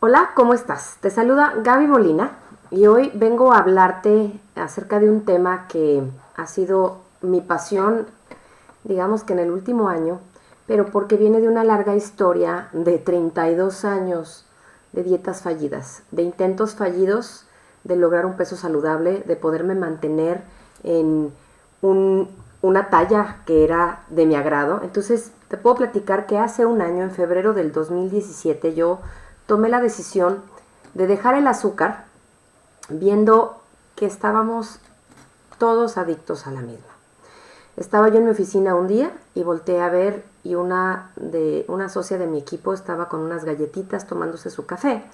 Hola, ¿cómo estás? Te saluda Gaby Molina y hoy vengo a hablarte acerca de un tema que ha sido mi pasión, digamos que en el último año, pero porque viene de una larga historia de 32 años de dietas fallidas, de intentos fallidos de lograr un peso saludable, de poderme mantener en una talla que era de mi agrado. Entonces te puedo platicar que hace un año, en febrero del 2017, yo tomé la decisión de dejar el azúcar, viendo que estábamos todos adictos a la misma. Estaba yo en mi oficina un día y volteé a ver, y una socia de mi equipo estaba con unas galletitas tomándose su café.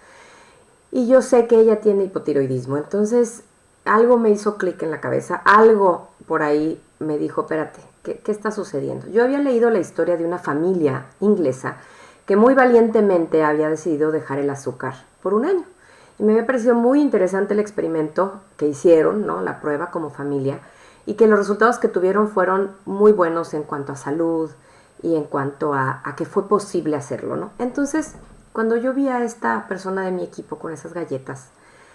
Y yo sé que ella tiene hipotiroidismo, entonces algo me hizo clic en la cabeza, algo por ahí me dijo, espérate, ¿qué está sucediendo? Yo había leído la historia de una familia inglesa que muy valientemente había decidido dejar el azúcar por un año. Y me había parecido muy interesante el experimento que hicieron, ¿no? La prueba como familia, y que los resultados que tuvieron fueron muy buenos en cuanto a salud y en cuanto a que fue posible hacerlo, ¿no? Entonces, cuando yo vi a esta persona de mi equipo con esas galletas,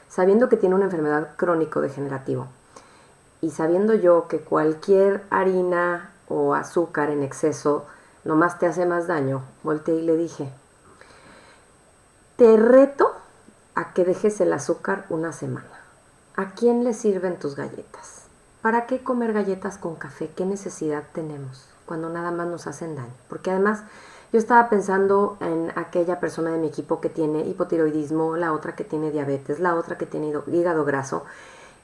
sabiendo que tiene una enfermedad crónico-degenerativa, y sabiendo yo que cualquier harina o azúcar en exceso nomás te hace más daño, volteé y le dije, te reto a que dejes el azúcar una semana. ¿A quién le sirven tus galletas? ¿Para qué comer galletas con café? ¿Qué necesidad tenemos cuando nada más nos hacen daño? Porque además yo estaba pensando en aquella persona de mi equipo que tiene hipotiroidismo, la otra que tiene diabetes, la otra que tiene hígado graso,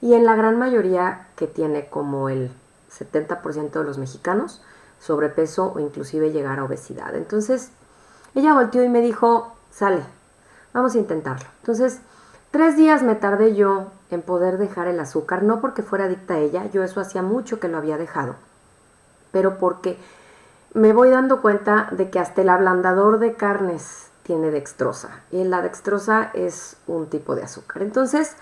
y en la gran mayoría que tiene, como el 70% de los mexicanos, sobrepeso o inclusive llegar a obesidad. Entonces ella volteó y me dijo, sale, vamos a intentarlo. Entonces 3 días me tardé yo en poder dejar el azúcar, no porque fuera adicta a ella, yo eso hacía mucho que lo había dejado, pero porque me voy dando cuenta de que hasta el ablandador de carnes tiene dextrosa, y la dextrosa es un tipo de azúcar. Entonces,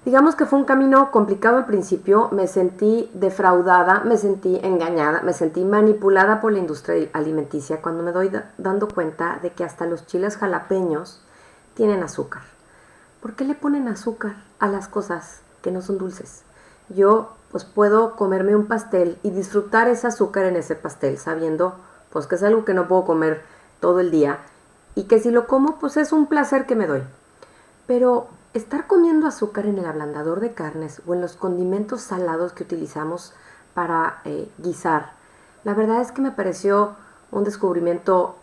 digamos que fue un camino complicado al principio, me sentí defraudada, me sentí engañada, me sentí manipulada por la industria alimenticia cuando me doy dando cuenta de que hasta los chiles jalapeños tienen azúcar. ¿Por qué le ponen azúcar a las cosas que no son dulces? Yo pues puedo comerme un pastel y disfrutar ese azúcar en ese pastel, sabiendo pues que es algo que no puedo comer todo el día, y que si lo como pues es un placer que me doy. Pero estar comiendo azúcar en el ablandador de carnes o en los condimentos salados que utilizamos para guisar, la verdad es que me pareció un descubrimiento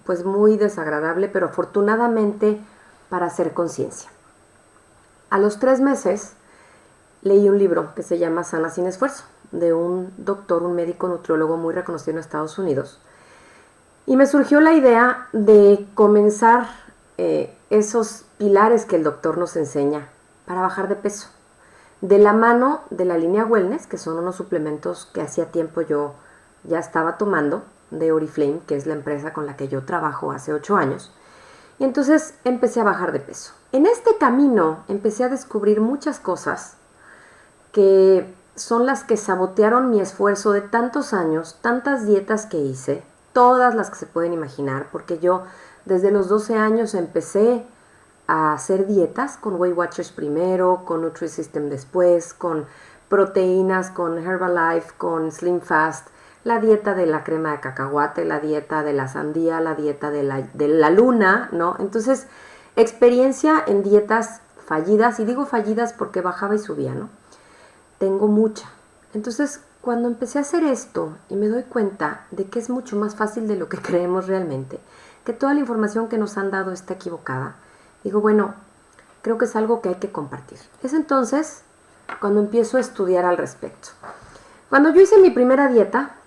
pues muy desagradable, pero afortunadamente para hacer conciencia. A los 3 meses leí un libro que se llama Sana sin esfuerzo, de un doctor, un médico nutriólogo muy reconocido en Estados Unidos, y me surgió la idea de comenzar esos pilares que el doctor nos enseña para bajar de peso, de la mano de la línea Wellness, que son unos suplementos que hacía tiempo yo ya estaba tomando, de Oriflame, que es la empresa con la que yo trabajo hace 8 años. Y entonces empecé a bajar de peso. En este camino empecé a descubrir muchas cosas que son las que sabotearon mi esfuerzo de tantos años, tantas dietas que hice, todas las que se pueden imaginar, porque yo desde los 12 años empecé a hacer dietas con Weight Watchers primero, con Nutrisystem después, con proteínas, con Herbalife, con Slim Fast, la dieta de la crema de cacahuate, la dieta de la sandía, la dieta de la luna, ¿no? Entonces, experiencia en dietas fallidas, y digo fallidas porque bajaba y subía, ¿no? Tengo mucha. Entonces, cuando empecé a hacer esto y me doy cuenta de que es mucho más fácil de lo que creemos realmente, que toda la información que nos han dado está equivocada, digo, bueno, creo que es algo que hay que compartir. Es entonces cuando empiezo a estudiar al respecto. Cuando yo hice mi primera dieta,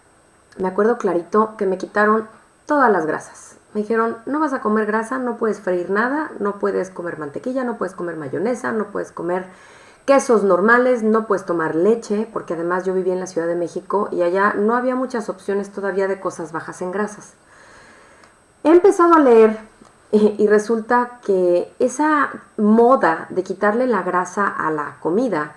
me acuerdo clarito que me quitaron todas las grasas. Me dijeron, no vas a comer grasa, no puedes freír nada, no puedes comer mantequilla, no puedes comer mayonesa, no puedes comer quesos normales, no puedes tomar leche, porque además yo vivía en la Ciudad de México y allá no había muchas opciones todavía de cosas bajas en grasas. He empezado a leer y resulta que esa moda de quitarle la grasa a la comida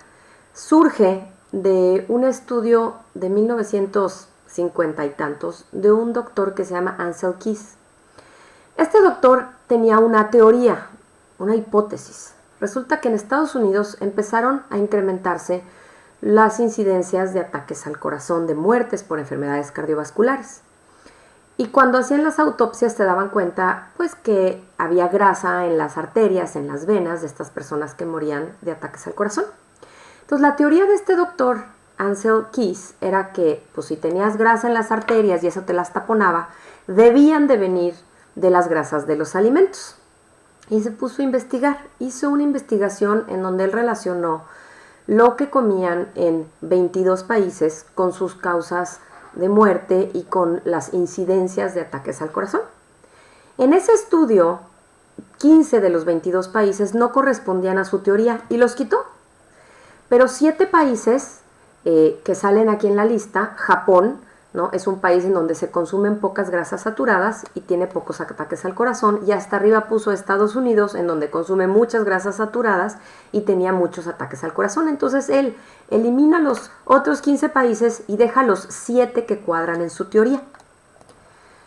surge de un estudio de 1950 y tantos de un doctor que se llama Ansel Keys. Este doctor tenía una teoría, una hipótesis. Resulta que en Estados Unidos empezaron a incrementarse las incidencias de ataques al corazón, de muertes por enfermedades cardiovasculares. Y cuando hacían las autopsias se daban cuenta pues que había grasa en las arterias, en las venas de estas personas que morían de ataques al corazón. Entonces la teoría de este doctor Ancel Keys era que pues si tenías grasa en las arterias y eso te las taponaba, debían de venir de las grasas de los alimentos. Y se puso a investigar, hizo una investigación en donde él relacionó lo que comían en 22 países con sus causas de muerte y con las incidencias de ataques al corazón. En ese estudio, 15 de los 22 países no correspondían a su teoría y los quitó. Pero 7 países que salen aquí en la lista, Japón, ¿no? Es un país en donde se consumen pocas grasas saturadas y tiene pocos ataques al corazón, y hasta arriba puso Estados Unidos, en donde consume muchas grasas saturadas y tenía muchos ataques al corazón. Entonces él elimina los otros 15 países y deja los 7 que cuadran en su teoría.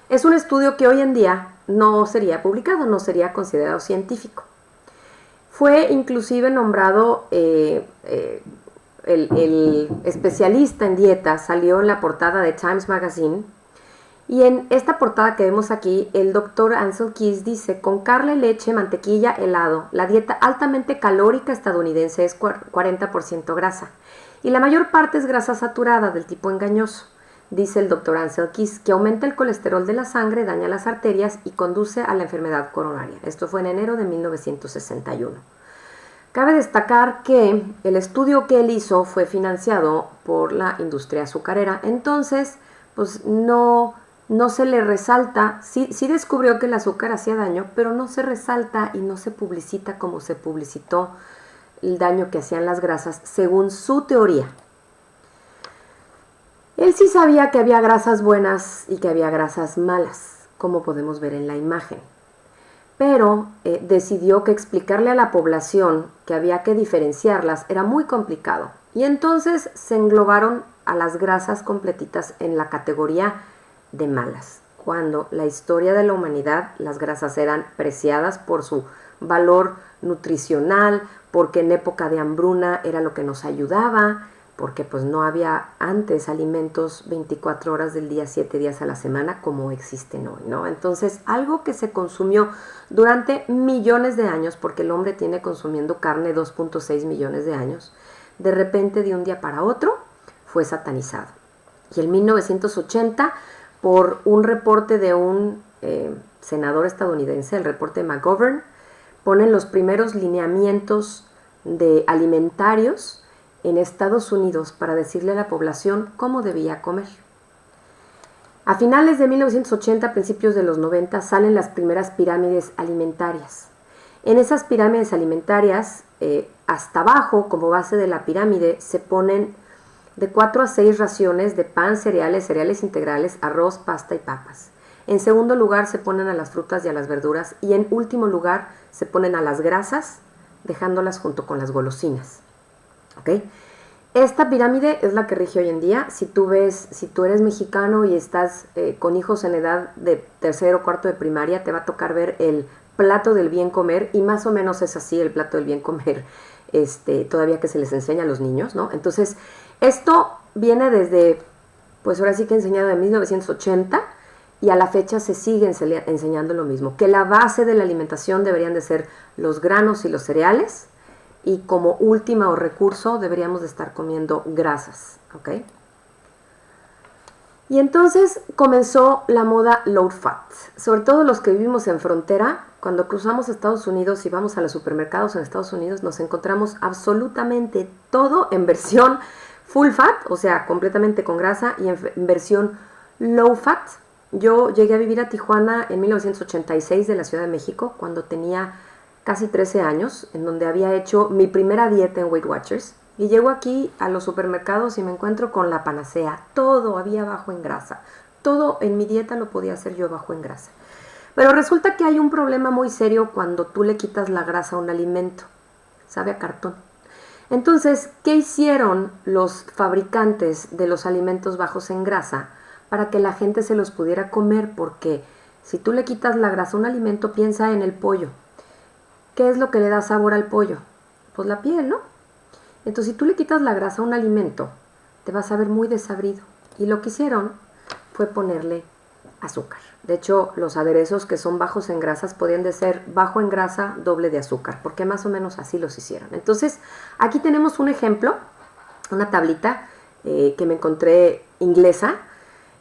Es un estudio que hoy en día no sería publicado, no sería considerado científico. Fue inclusive nombrado el especialista en dieta, salió en la portada de Times Magazine, y en esta portada que vemos aquí, el doctor Ancel Keys dice: con carne, leche, mantequilla, helado, la dieta altamente calórica estadounidense es 40% grasa, y la mayor parte es grasa saturada del tipo engañoso. Dice el doctor Ancel Keys que aumenta el colesterol de la sangre, daña las arterias y conduce a la enfermedad coronaria. Esto fue en enero de 1961. Cabe destacar que el estudio que él hizo fue financiado por la industria azucarera, entonces pues no se le resalta, sí descubrió que el azúcar hacía daño, pero no se resalta y no se publicita como se publicitó el daño que hacían las grasas según su teoría. Él sí sabía que había grasas buenas y que había grasas malas, como podemos ver en la imagen. Pero decidió que explicarle a la población que había que diferenciarlas era muy complicado. Y entonces se englobaron a las grasas completitas en la categoría de malas, cuando la historia de la humanidad las grasas eran preciadas por su valor nutricional, porque en época de hambruna era lo que nos ayudaba, porque pues no había antes alimentos 24 horas del día, 7 días a la semana como existen hoy, ¿no? Entonces, algo que se consumió durante millones de años, porque el hombre tiene consumiendo carne 2.6 millones de años, de repente de un día para otro fue satanizado. Y en 1980, por un reporte de un senador estadounidense, el reporte McGovern, ponen los primeros lineamientos de alimentarios en Estados Unidos para decirle a la población cómo debía comer. A finales de 1980, principios de los 90, salen las primeras pirámides alimentarias. En esas pirámides alimentarias, hasta abajo, como base de la pirámide, se ponen de 4 a 6 raciones de pan, cereales integrales, arroz, pasta y papas. En segundo lugar se ponen a las frutas y a las verduras, y en último lugar se ponen a las grasas, dejándolas junto con las golosinas. ¿Okay? Esta pirámide es la que rige hoy en día. Si tú eres mexicano y estás con hijos en edad de tercero o cuarto de primaria, te va a tocar ver el plato del bien comer, y más o menos es así el plato del bien comer, todavía que se les enseña a los niños, ¿no? Entonces, esto viene desde, pues ahora sí que enseñado en 1980, y a la fecha se sigue enseñando lo mismo, que la base de la alimentación deberían de ser los granos y los cereales, y como última o recurso deberíamos de estar comiendo grasas, ¿ok? Y entonces comenzó la moda low fat, sobre todo los que vivimos en frontera. Cuando cruzamos Estados Unidos y vamos a los supermercados en Estados Unidos, nos encontramos absolutamente todo en versión full fat, o sea, completamente con grasa, y en versión low fat. Yo llegué a vivir a Tijuana en 1986 de la Ciudad de México, cuando tenía casi 13 años, en donde había hecho mi primera dieta en Weight Watchers, y llego aquí a los supermercados y me encuentro con la panacea. Todo había bajo en grasa, todo en mi dieta lo podía hacer yo bajo en grasa. Pero resulta que hay un problema muy serio cuando tú le quitas la grasa a un alimento. Sabe a cartón. Entonces, ¿qué hicieron los fabricantes de los alimentos bajos en grasa para que la gente se los pudiera comer? Porque si tú le quitas la grasa a un alimento, piensa en el pollo. ¿Qué es lo que le da sabor al pollo? Pues la piel, ¿no? Entonces, si tú le quitas la grasa a un alimento, te vas a ver muy desabrido. Y lo que hicieron fue ponerle azúcar. De hecho, los aderezos que son bajos en grasas podían de ser bajo en grasa, doble de azúcar, porque más o menos así los hicieron. Entonces, aquí tenemos un ejemplo, una tablita que me encontré inglesa,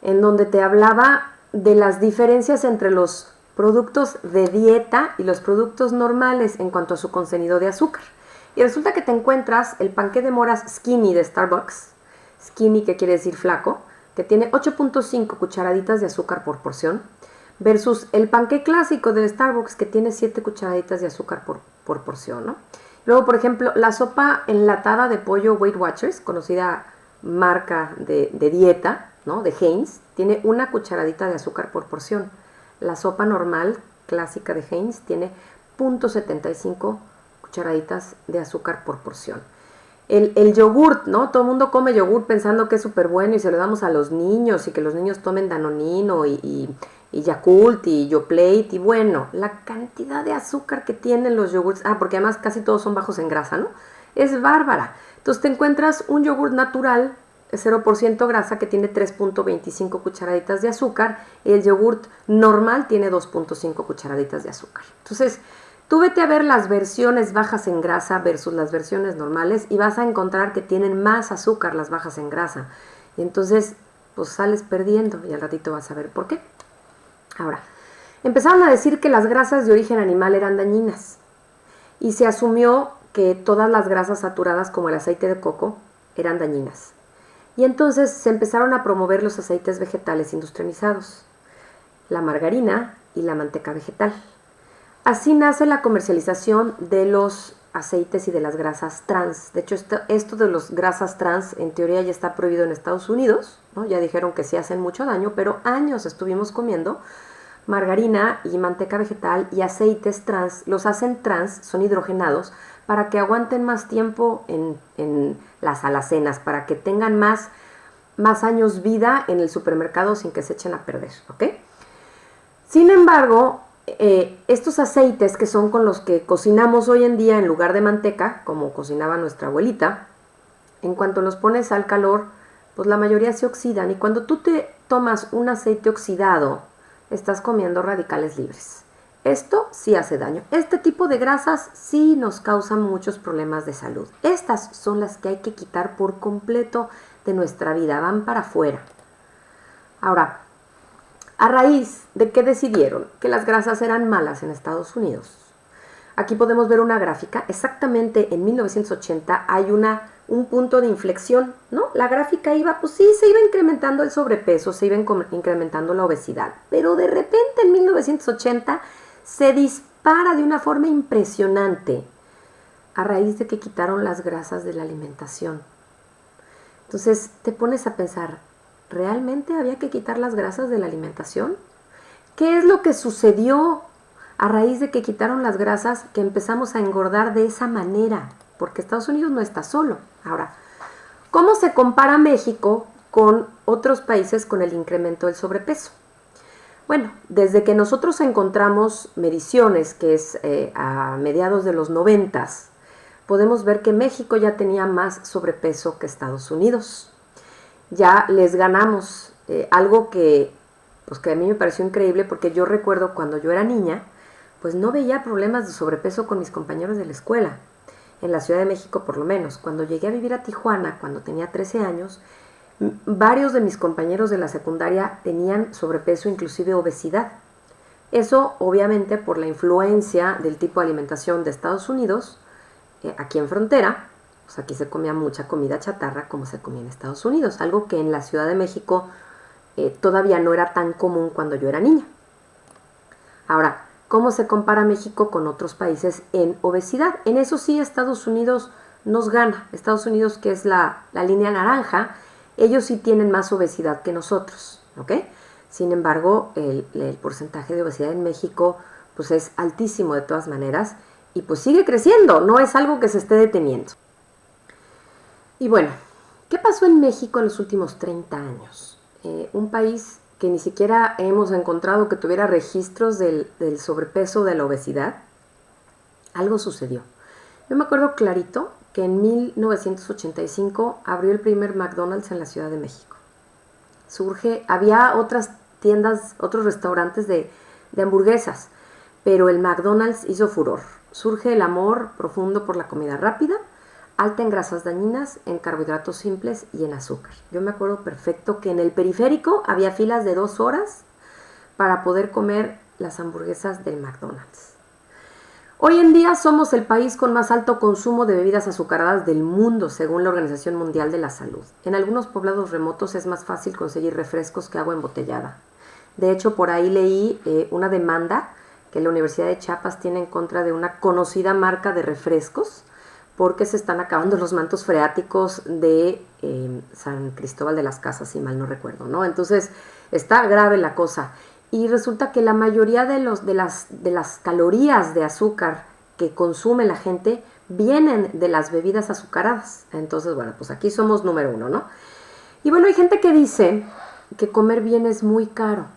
en donde te hablaba de las diferencias entre los productos de dieta y los productos normales en cuanto a su contenido de azúcar. Y resulta que te encuentras el panqué de moras Skinny de Starbucks, Skinny que quiere decir flaco, que tiene 8.5 cucharaditas de azúcar por porción, versus el panqué clásico del Starbucks que tiene 7 cucharaditas de azúcar por porción, ¿no? Luego, por ejemplo, la sopa enlatada de pollo Weight Watchers, conocida marca de dieta, ¿no? De Heinz, tiene 1 cucharadita de azúcar por porción. La sopa normal, clásica de Heinz, tiene 0.75 cucharaditas de azúcar por porción. El yogurt, ¿no? Todo el mundo come yogurt pensando que es súper bueno y se lo damos a los niños y que los niños tomen Danonino y Yakult y Yoplait y bueno, la cantidad de azúcar que tienen los yogurts, porque además casi todos son bajos en grasa, ¿no? Es bárbara. Entonces te encuentras un yogurt natural, 0% grasa, que tiene 3.25 cucharaditas de azúcar y el yogurt normal tiene 2.5 cucharaditas de azúcar. Entonces, tú vete a ver las versiones bajas en grasa versus las versiones normales y vas a encontrar que tienen más azúcar las bajas en grasa. Y entonces, pues sales perdiendo y al ratito vas a ver por qué. Ahora, empezaron a decir que las grasas de origen animal eran dañinas y se asumió que todas las grasas saturadas como el aceite de coco eran dañinas. Y entonces se empezaron a promover los aceites vegetales industrializados, la margarina y la manteca vegetal. Así nace la comercialización de los aceites y de las grasas trans. De hecho, esto de las grasas trans en teoría ya está prohibido en Estados Unidos, ¿no? Ya dijeron que sí hacen mucho daño, pero años estuvimos comiendo margarina y manteca vegetal y aceites trans. Los hacen trans, son hidrogenados, para que aguanten más tiempo en las alacenas, para que tengan más años vida en el supermercado sin que se echen a perder, ¿ok? Sin embargo, estos aceites que son con los que cocinamos hoy en día en lugar de manteca, como cocinaba nuestra abuelita, en cuanto los pones al calor, pues la mayoría se oxidan y cuando tú te tomas un aceite oxidado, estás comiendo radicales libres. Esto sí hace daño. Este tipo de grasas sí nos causan muchos problemas de salud. Estas son las que hay que quitar por completo de nuestra vida, van para afuera. Ahora, ¿a raíz de qué decidieron que las grasas eran malas en Estados Unidos? Aquí podemos ver una gráfica. Exactamente en 1980 hay un punto de inflexión, ¿no? La gráfica iba, pues sí, se iba incrementando el sobrepeso, se iba incrementando la obesidad, pero de repente en 1980 se dispara de una forma impresionante a raíz de que quitaron las grasas de la alimentación. Entonces te pones a pensar, ¿realmente había que quitar las grasas de la alimentación? ¿Qué es lo que sucedió a raíz de que quitaron las grasas que empezamos a engordar de esa manera? Porque Estados Unidos no está solo. Ahora, ¿cómo se compara México con otros países con el incremento del sobrepeso? Bueno, desde que nosotros encontramos mediciones, que es a mediados de los 90s, podemos ver que México ya tenía más sobrepeso que Estados Unidos. Ya les ganamos, algo que a mí me pareció increíble porque yo recuerdo cuando yo era niña, pues no veía problemas de sobrepeso con mis compañeros de la escuela, en la Ciudad de México por lo menos. Cuando llegué a vivir a Tijuana, cuando tenía 13 años, varios de mis compañeros de la secundaria tenían sobrepeso, inclusive obesidad. Eso obviamente por la influencia del tipo de alimentación de Estados Unidos, aquí en frontera, pues aquí se comía mucha comida chatarra como se comía en Estados Unidos, algo que en la Ciudad de México todavía no era tan común cuando yo era niña. Ahora, ¿cómo se compara México con otros países en obesidad? En eso sí, Estados Unidos nos gana. Estados Unidos, que es la línea naranja, ellos sí tienen más obesidad que nosotros, ¿ok? Sin embargo, el porcentaje de obesidad en México pues es altísimo de todas maneras y pues sigue creciendo, no es algo que se esté deteniendo. Y bueno, ¿qué pasó en México en los últimos 30 años? Un país que ni siquiera hemos encontrado que tuviera registros del sobrepeso, de la obesidad. algo sucedió. Yo me acuerdo clarito que en 1985 abrió el primer McDonald's en la Ciudad de México. Había otras tiendas, otros restaurantes de hamburguesas, pero el McDonald's hizo furor. Surge el amor profundo por la comida rápida, alta en grasas dañinas, en carbohidratos simples y en azúcar. Yo me acuerdo perfecto que en el periférico había filas de 2 horas para poder comer las hamburguesas del McDonald's. Hoy en día somos el país con más alto consumo de bebidas azucaradas del mundo, según la Organización Mundial de la Salud. En algunos poblados remotos es más fácil conseguir refrescos que agua embotellada. De hecho, por ahí leí una demanda que la Universidad de Chiapas tiene en contra de una conocida marca de refrescos porque se están acabando los mantos freáticos de San Cristóbal de las Casas, si mal no recuerdo, ¿no? Entonces, está grave la cosa. Y resulta que la mayoría de las calorías de azúcar que consume la gente vienen de las bebidas azucaradas. Entonces, bueno, pues aquí somos número 1, ¿no? Y bueno, hay gente que dice que comer bien es muy caro,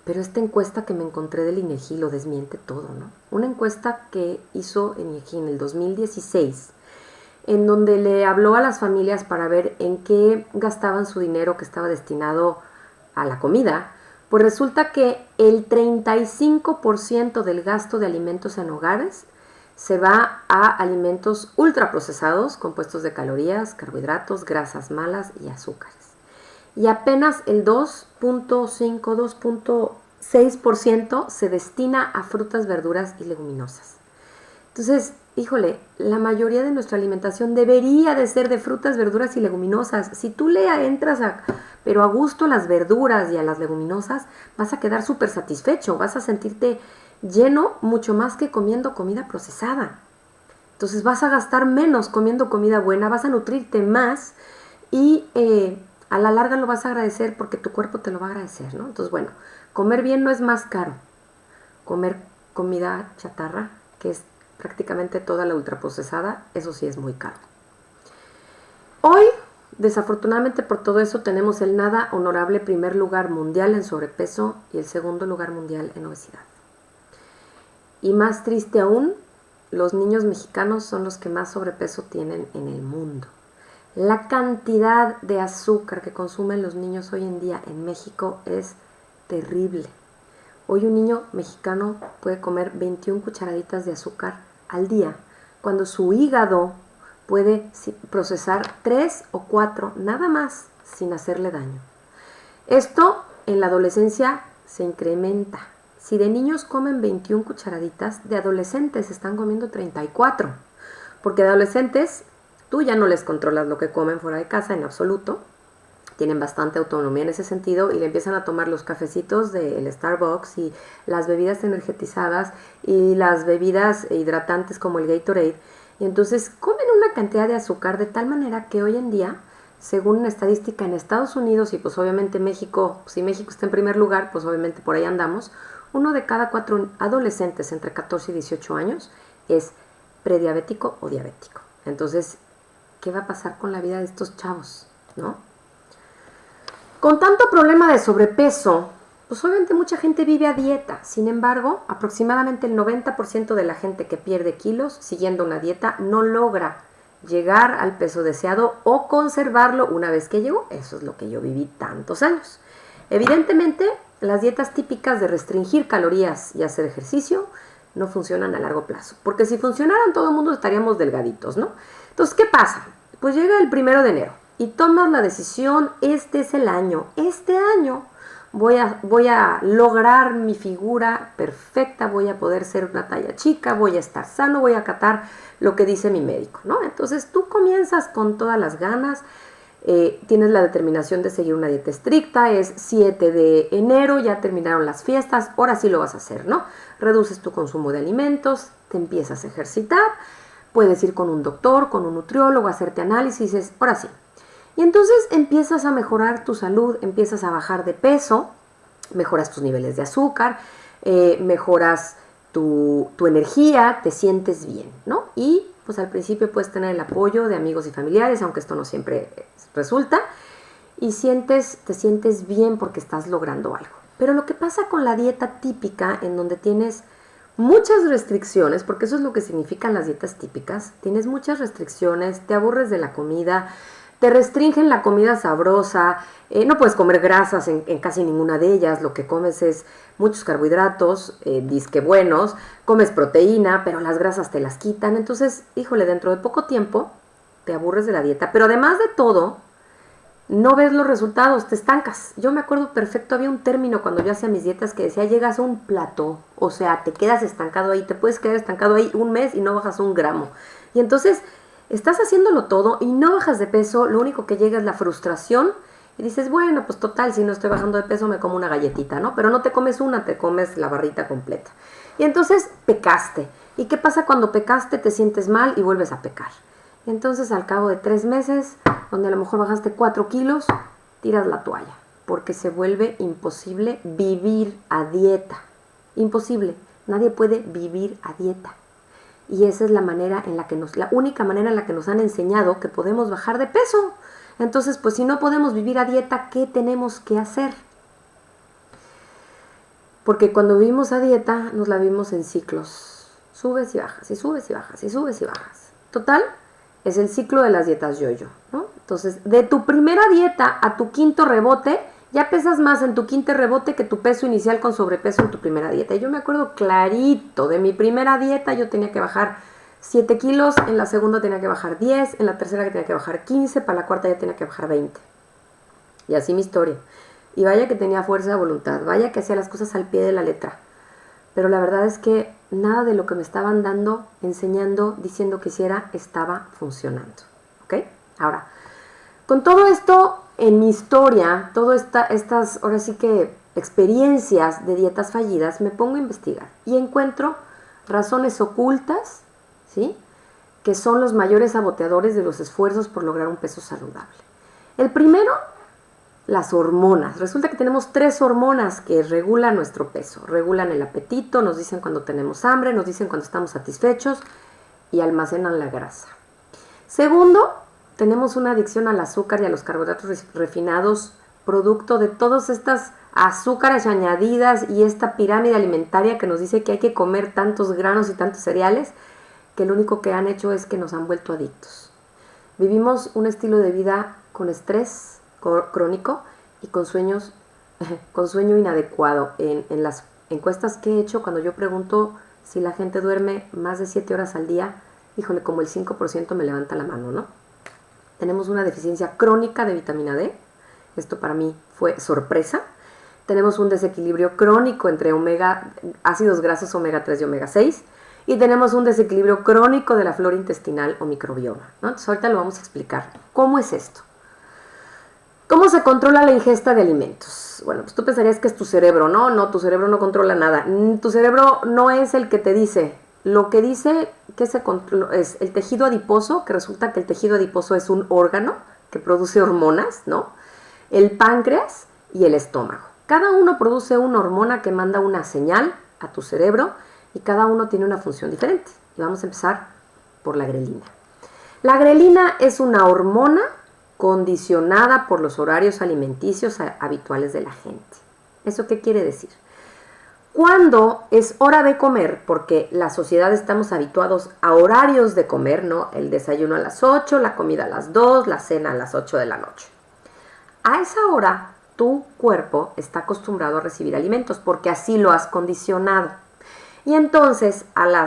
pero esta encuesta que me encontré del INEGI lo desmiente todo, ¿no? Una encuesta que hizo INEGI en el 2016, en donde le habló a las familias para ver en qué gastaban su dinero que estaba destinado a la comida. Pues resulta que el 35% del gasto de alimentos en hogares se va a alimentos ultraprocesados, compuestos de calorías, carbohidratos, grasas malas y azúcares. Y apenas el 2.6% se destina a frutas, verduras y leguminosas. Entonces, híjole, la mayoría de nuestra alimentación debería de ser de frutas, verduras y leguminosas. Si tú le entras pero a gusto a las verduras y a las leguminosas, vas a quedar súper satisfecho, vas a sentirte lleno mucho más que comiendo comida procesada. Entonces vas a gastar menos comiendo comida buena, vas a nutrirte más y a la larga lo vas a agradecer porque tu cuerpo te lo va a agradecer, ¿no? Entonces, bueno, comer bien no es más caro. Comer comida chatarra, que es prácticamente toda la ultraprocesada, eso sí es muy caro. Hoy, desafortunadamente por todo eso, tenemos el nada honorable primer lugar mundial en sobrepeso y el segundo lugar mundial en obesidad. Y más triste aún, los niños mexicanos son los que más sobrepeso tienen en el mundo. La cantidad de azúcar que consumen los niños hoy en día en México es terrible. Hoy un niño mexicano puede comer 21 cucharaditas de azúcar al día, cuando su hígado puede procesar 3 o 4 nada más sin hacerle daño. Esto en la adolescencia se incrementa. Si de niños comen 21 cucharaditas, de adolescentes están comiendo 34, porque de adolescentes tú ya no les controlas lo que comen fuera de casa en absoluto. Tienen bastante autonomía en ese sentido y le empiezan a tomar los cafecitos del Starbucks y las bebidas energetizadas y las bebidas hidratantes como el Gatorade. Y entonces comen una cantidad de azúcar de tal manera que hoy en día, según una estadística en Estados Unidos y pues obviamente México, si México está en primer lugar, pues obviamente por ahí andamos, 1 de cada 4 adolescentes entre 14 y 18 años es prediabético o diabético. Entonces, ¿qué va a pasar con la vida de estos chavos, no? Con tanto problema de sobrepeso, pues obviamente mucha gente vive a dieta. Sin embargo, aproximadamente el 90% de la gente que pierde kilos siguiendo una dieta no logra llegar al peso deseado o conservarlo una vez que llegó. Eso es lo que yo viví tantos años. Evidentemente, las dietas típicas de restringir calorías y hacer ejercicio no funcionan a largo plazo. Porque si funcionaran, todo el mundo estaríamos delgaditos, ¿no? Entonces, ¿qué pasa? Pues llega el 1 de enero. Y tomas la decisión, este es el año, este año voy a lograr mi figura perfecta, voy a poder ser una talla chica, voy a estar sano, voy a acatar lo que dice mi médico, ¿no? Entonces tú comienzas con todas las ganas, tienes la determinación de seguir una dieta estricta, es 7 de enero, ya terminaron las fiestas, ahora sí lo vas a hacer, ¿no? Reduces tu consumo de alimentos, te empiezas a ejercitar, puedes ir con un doctor, con un nutriólogo, hacerte análisis, y dices, ahora sí. Y entonces empiezas a mejorar tu salud, empiezas a bajar de peso, mejoras tus niveles de azúcar, mejoras tu energía, te sientes bien, ¿no? Y pues al principio puedes tener el apoyo de amigos y familiares, aunque esto no siempre resulta, y te sientes bien porque estás logrando algo. Pero lo que pasa con la dieta típica, en donde tienes muchas restricciones, porque eso es lo que significan las dietas típicas. Tienes muchas restricciones, te aburres de la comida, te restringen la comida sabrosa, no puedes comer grasas en casi ninguna de ellas, lo que comes es muchos carbohidratos, disque buenos, comes proteína, pero las grasas te las quitan. Entonces, híjole, dentro de poco tiempo te aburres de la dieta, pero además de todo, no ves los resultados, te estancas. Yo me acuerdo perfecto, había un término cuando yo hacía mis dietas que decía, llegas a un plató, o sea, te quedas estancado ahí, te puedes quedar estancado ahí un mes y no bajas un gramo. Y entonces, estás haciéndolo todo y no bajas de peso, lo único que llega es la frustración y dices, bueno, pues total, si no estoy bajando de peso me como una galletita, ¿no? Pero no te comes una, te comes la barrita completa. Y entonces, pecaste. ¿Y qué pasa cuando pecaste? Te sientes mal y vuelves a pecar. Entonces, al cabo de 3 meses, donde a lo mejor bajaste 4 kilos, tiras la toalla, porque se vuelve imposible vivir a dieta. Imposible. Nadie puede vivir a dieta. Y esa es la manera en la que la única manera en la que nos han enseñado que podemos bajar de peso. Entonces, pues si no podemos vivir a dieta, ¿qué tenemos que hacer? Porque cuando vivimos a dieta, nos la vivimos en ciclos. Subes y bajas, y subes y bajas, y subes y bajas. Total, es el ciclo de las dietas yo-yo, ¿no? Entonces, de tu primera dieta a tu quinto rebote, ya pesas más en tu quinto rebote que tu peso inicial con sobrepeso en tu primera dieta. Y yo me acuerdo clarito, de mi primera dieta yo tenía que bajar 7 kilos, en la segunda tenía que bajar 10, en la tercera tenía que bajar 15, para la cuarta ya tenía que bajar 20. Y así mi historia. Y vaya que tenía fuerza de voluntad, vaya que hacía las cosas al pie de la letra. Pero la verdad es que nada de lo que me estaban dando, enseñando, diciendo que hiciera, estaba funcionando. ¿Ok? Ahora, con todo esto en mi historia, todas estas, ahora sí que, experiencias de dietas fallidas, me pongo a investigar y encuentro razones ocultas, ¿sí?, que son los mayores saboteadores de los esfuerzos por lograr un peso saludable. El primero, las hormonas. Resulta que tenemos 3 hormonas que regulan nuestro peso. Regulan el apetito, nos dicen cuando tenemos hambre, nos dicen cuando estamos satisfechos y almacenan la grasa. Segundo, tenemos una adicción al azúcar y a los carbohidratos refinados, producto de todas estas azúcares añadidas y esta pirámide alimentaria que nos dice que hay que comer tantos granos y tantos cereales, que lo único que han hecho es que nos han vuelto adictos. Vivimos un estilo de vida con estrés crónico y con sueño inadecuado. En las encuestas que he hecho, cuando yo pregunto si la gente duerme más de 7 horas al día, híjole, como el 5% me levanta la mano, ¿no? Tenemos una deficiencia crónica de vitamina D. Esto para mí fue sorpresa. Tenemos un desequilibrio crónico entre ácidos grasos omega 3 y omega 6. Y tenemos un desequilibrio crónico de la flora intestinal o microbioma, ¿no? Entonces ahorita lo vamos a explicar. ¿Cómo es esto? ¿Cómo se controla la ingesta de alimentos? Bueno, pues tú pensarías que es tu cerebro. No, tu cerebro no controla nada. Tu cerebro no es el que te dice. Lo que dice que se controla es el tejido adiposo, que resulta que el tejido adiposo es un órgano que produce hormonas, ¿no? El páncreas y el estómago. Cada uno produce una hormona que manda una señal a tu cerebro y cada uno tiene una función diferente. Y vamos a empezar por la grelina. La grelina es una hormona condicionada por los horarios alimenticios habituales de la gente. ¿Eso qué quiere decir? Cuando es hora de comer, porque la sociedad estamos habituados a horarios de comer, ¿no? El desayuno a las 8, la comida a las 2, la cena a las 8 de la noche. A esa hora, tu cuerpo está acostumbrado a recibir alimentos porque así lo has condicionado. Y entonces,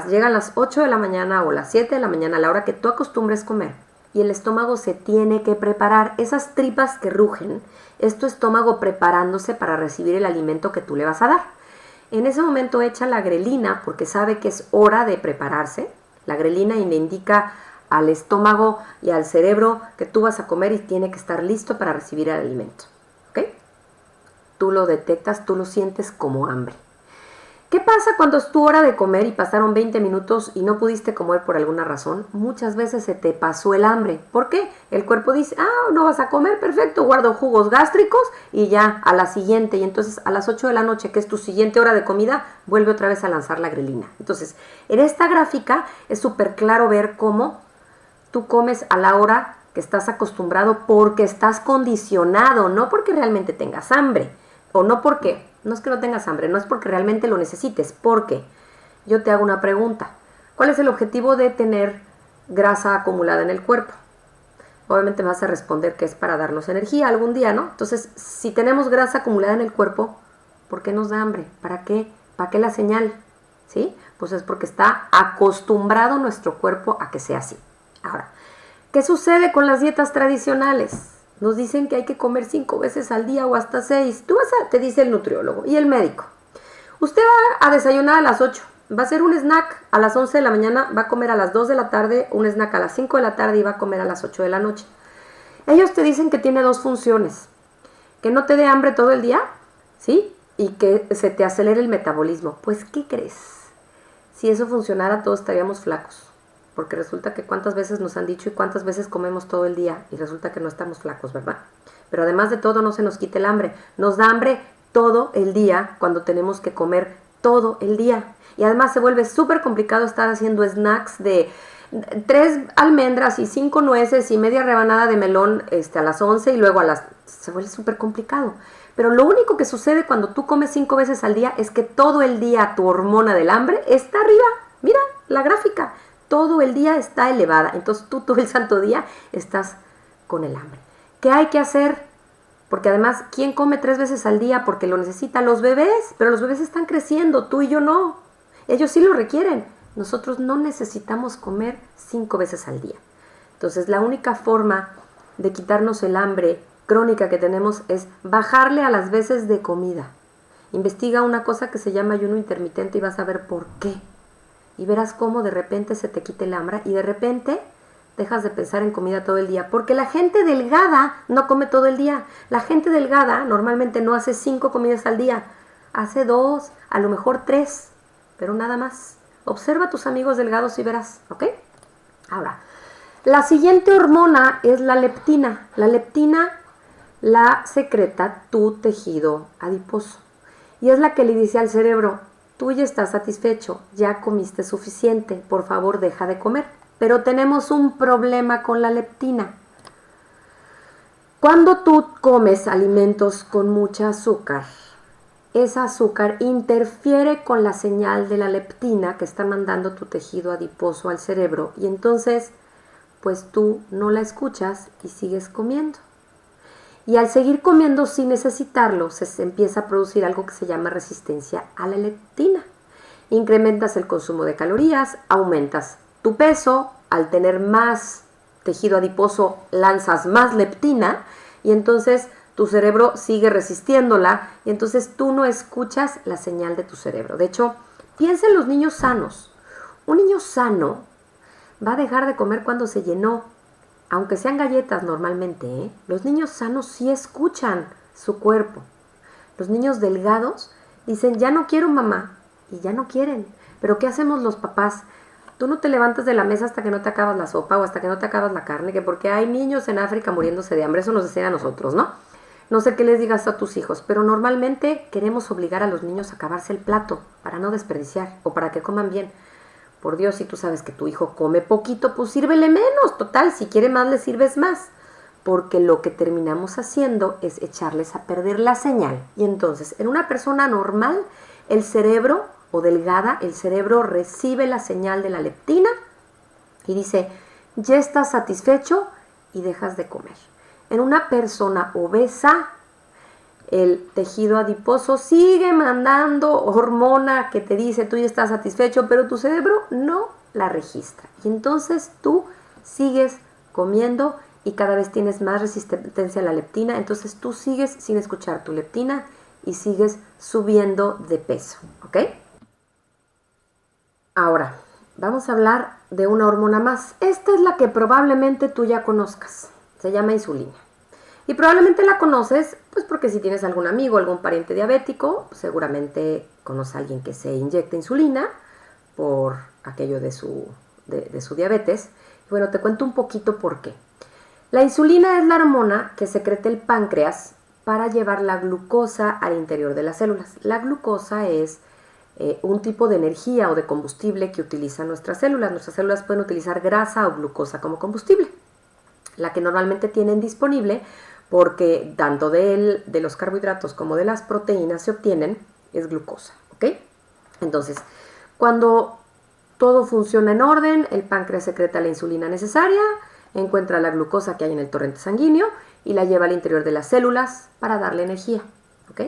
llegan las 8 de la mañana o las 7 de la mañana, a la hora que tú acostumbres comer, y el estómago se tiene que preparar. Esas tripas que rugen, es tu estómago preparándose para recibir el alimento que tú le vas a dar. En ese momento echa la grelina porque sabe que es hora de prepararse. La grelina le indica al estómago y al cerebro que tú vas a comer y tiene que estar listo para recibir el alimento. ¿Ok? Tú lo detectas, tú lo sientes como hambre. ¿Qué pasa cuando es tu hora de comer y pasaron 20 minutos y no pudiste comer por alguna razón? Muchas veces se te pasó el hambre. ¿Por qué? El cuerpo dice, no vas a comer, perfecto, guardo jugos gástricos y ya, a la siguiente. Y entonces a las 8 de la noche, que es tu siguiente hora de comida, vuelve otra vez a lanzar la grelina. Entonces, en esta gráfica es súper claro ver cómo tú comes a la hora que estás acostumbrado porque estás condicionado, no porque realmente tengas hambre. O no porque, no es que no tengas hambre, no es porque realmente lo necesites, porque yo te hago una pregunta. ¿Cuál es el objetivo de tener grasa acumulada en el cuerpo? Obviamente me vas a responder que es para darnos energía algún día, ¿no? Entonces, si tenemos grasa acumulada en el cuerpo, ¿por qué nos da hambre? ¿Para qué? ¿Para qué la señal? ¿Sí? Pues es porque está acostumbrado nuestro cuerpo a que sea así. Ahora, ¿qué sucede con las dietas tradicionales? Nos dicen que hay que comer 5 veces al día o hasta 6. Te dice el nutriólogo y el médico. Usted va a desayunar a las 8. Va a hacer un snack a las 11 de la mañana, va a comer a las 2 de la tarde, un snack a las 5 de la tarde y va a comer a las 8 de la noche. Ellos te dicen que tiene 2 funciones. Que no te dé hambre todo el día, ¿sí? Y que se te acelere el metabolismo. Pues, ¿qué crees? Si eso funcionara, todos estaríamos flacos. Porque resulta que cuántas veces nos han dicho y cuántas veces comemos todo el día y resulta que no estamos flacos, ¿verdad? Pero además de todo, no se nos quite el hambre. Nos da hambre todo el día cuando tenemos que comer todo el día. Y además se vuelve súper complicado estar haciendo snacks de 3 almendras y 5 nueces y media rebanada de melón a las 11 y luego se vuelve súper complicado. Pero lo único que sucede cuando tú comes 5 veces al día es que todo el día tu hormona del hambre está arriba. Mira la gráfica. Todo el día está elevada. Entonces tú todo el santo día estás con el hambre. ¿Qué hay que hacer? Porque además, ¿quién come 3 veces al día porque lo necesita? Los bebés. Pero los bebés están creciendo, tú y yo no. Ellos sí lo requieren. Nosotros no necesitamos comer 5 veces al día. Entonces, la única forma de quitarnos el hambre crónica que tenemos es bajarle a las veces de comida. Investiga una cosa que se llama ayuno intermitente y vas a ver por qué. Y verás cómo de repente se te quite el hambre y de repente dejas de pensar en comida todo el día. Porque la gente delgada no come todo el día. La gente delgada normalmente no hace 5 comidas al día. Hace 2, a lo mejor 3, pero nada más. Observa a tus amigos delgados y verás, ¿ok? Ahora, la siguiente hormona es la leptina. La leptina la secreta tu tejido adiposo. Y es la que le dice al cerebro, tú ya estás satisfecho, ya comiste suficiente, por favor deja de comer. Pero tenemos un problema con la leptina. Cuando tú comes alimentos con mucha azúcar, ese azúcar interfiere con la señal de la leptina que está mandando tu tejido adiposo al cerebro y entonces pues tú no la escuchas y sigues comiendo. Y al seguir comiendo sin necesitarlo, se empieza a producir algo que se llama resistencia a la leptina. Incrementas el consumo de calorías, aumentas tu peso, al tener más tejido adiposo lanzas más leptina y entonces tu cerebro sigue resistiéndola y entonces tú no escuchas la señal de tu cerebro. De hecho, piensa en los niños sanos. Un niño sano va a dejar de comer cuando se llenó. Aunque sean galletas normalmente, los niños sanos sí escuchan su cuerpo. Los niños delgados dicen, ya no quiero mamá, y ya no quieren. Pero ¿qué hacemos los papás? Tú no te levantas de la mesa hasta que no te acabas la sopa o hasta que no te acabas la carne, que porque hay niños en África muriéndose de hambre, eso nos decían a nosotros, ¿no? No sé qué les digas a tus hijos, pero normalmente queremos obligar a los niños a acabarse el plato para no desperdiciar o para que coman bien. Por Dios, si tú sabes que tu hijo come poquito, pues sírvele menos. Total, si quiere más, le sirves más. Porque lo que terminamos haciendo es echarles a perder la señal. Y entonces, en una persona normal, el cerebro o delgada, el cerebro recibe la señal de la leptina y dice, ya estás satisfecho y dejas de comer. En una persona obesa, el tejido adiposo sigue mandando hormona que te dice tú ya estás satisfecho, pero tu cerebro no la registra. Y entonces tú sigues comiendo y cada vez tienes más resistencia a la leptina. Entonces tú sigues sin escuchar tu leptina y sigues subiendo de peso, ¿ok? Ahora, vamos a hablar de una hormona más. Esta es la que probablemente tú ya conozcas. Se llama insulina. Y probablemente la conoces, pues porque si tienes algún amigo, algún pariente diabético, seguramente conoces a alguien que se inyecta insulina por aquello de su diabetes. Y bueno, te cuento un poquito por qué. La insulina es la hormona que secreta el páncreas para llevar la glucosa al interior de las células. La glucosa es un tipo de energía o de combustible que utilizan nuestras células. Nuestras células pueden utilizar grasa o glucosa como combustible. La que normalmente tienen disponible, porque tanto de los carbohidratos como de las proteínas se obtienen, es glucosa, ¿ok? Entonces, Cuando todo funciona en orden, el páncreas secreta la insulina necesaria, encuentra la glucosa que hay en el torrente sanguíneo y la lleva al interior de las células para darle energía, ¿ok?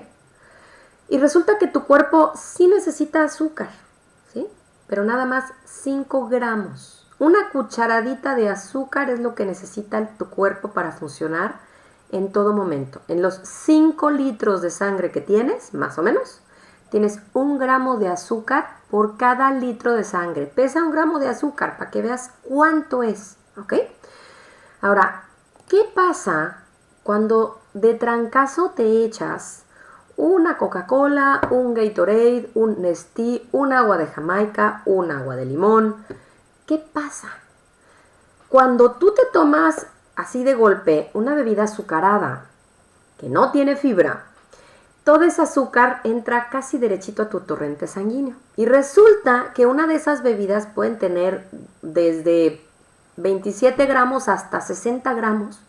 Y resulta que tu cuerpo sí necesita azúcar, ¿sí? Pero nada más 5 gramos. Una cucharadita de azúcar es lo que necesita tu cuerpo para funcionar en todo momento. En los 5 litros de sangre que tienes, más o menos, tienes 1 gramo de azúcar por cada litro de sangre. Pesa 1 gramo de azúcar para que veas cuánto es, ¿ok? Ahora, ¿qué pasa cuando de trancazo te echas una Coca-Cola, un Gatorade, un Nestea, un agua de Jamaica, un agua de limón? ¿Qué pasa? Cuando tú te tomas así de golpe una bebida azucarada que no tiene fibra, todo ese azúcar entra casi derechito a tu torrente sanguíneo. Y resulta que una de esas bebidas pueden tener desde 27 gramos hasta 60 gramos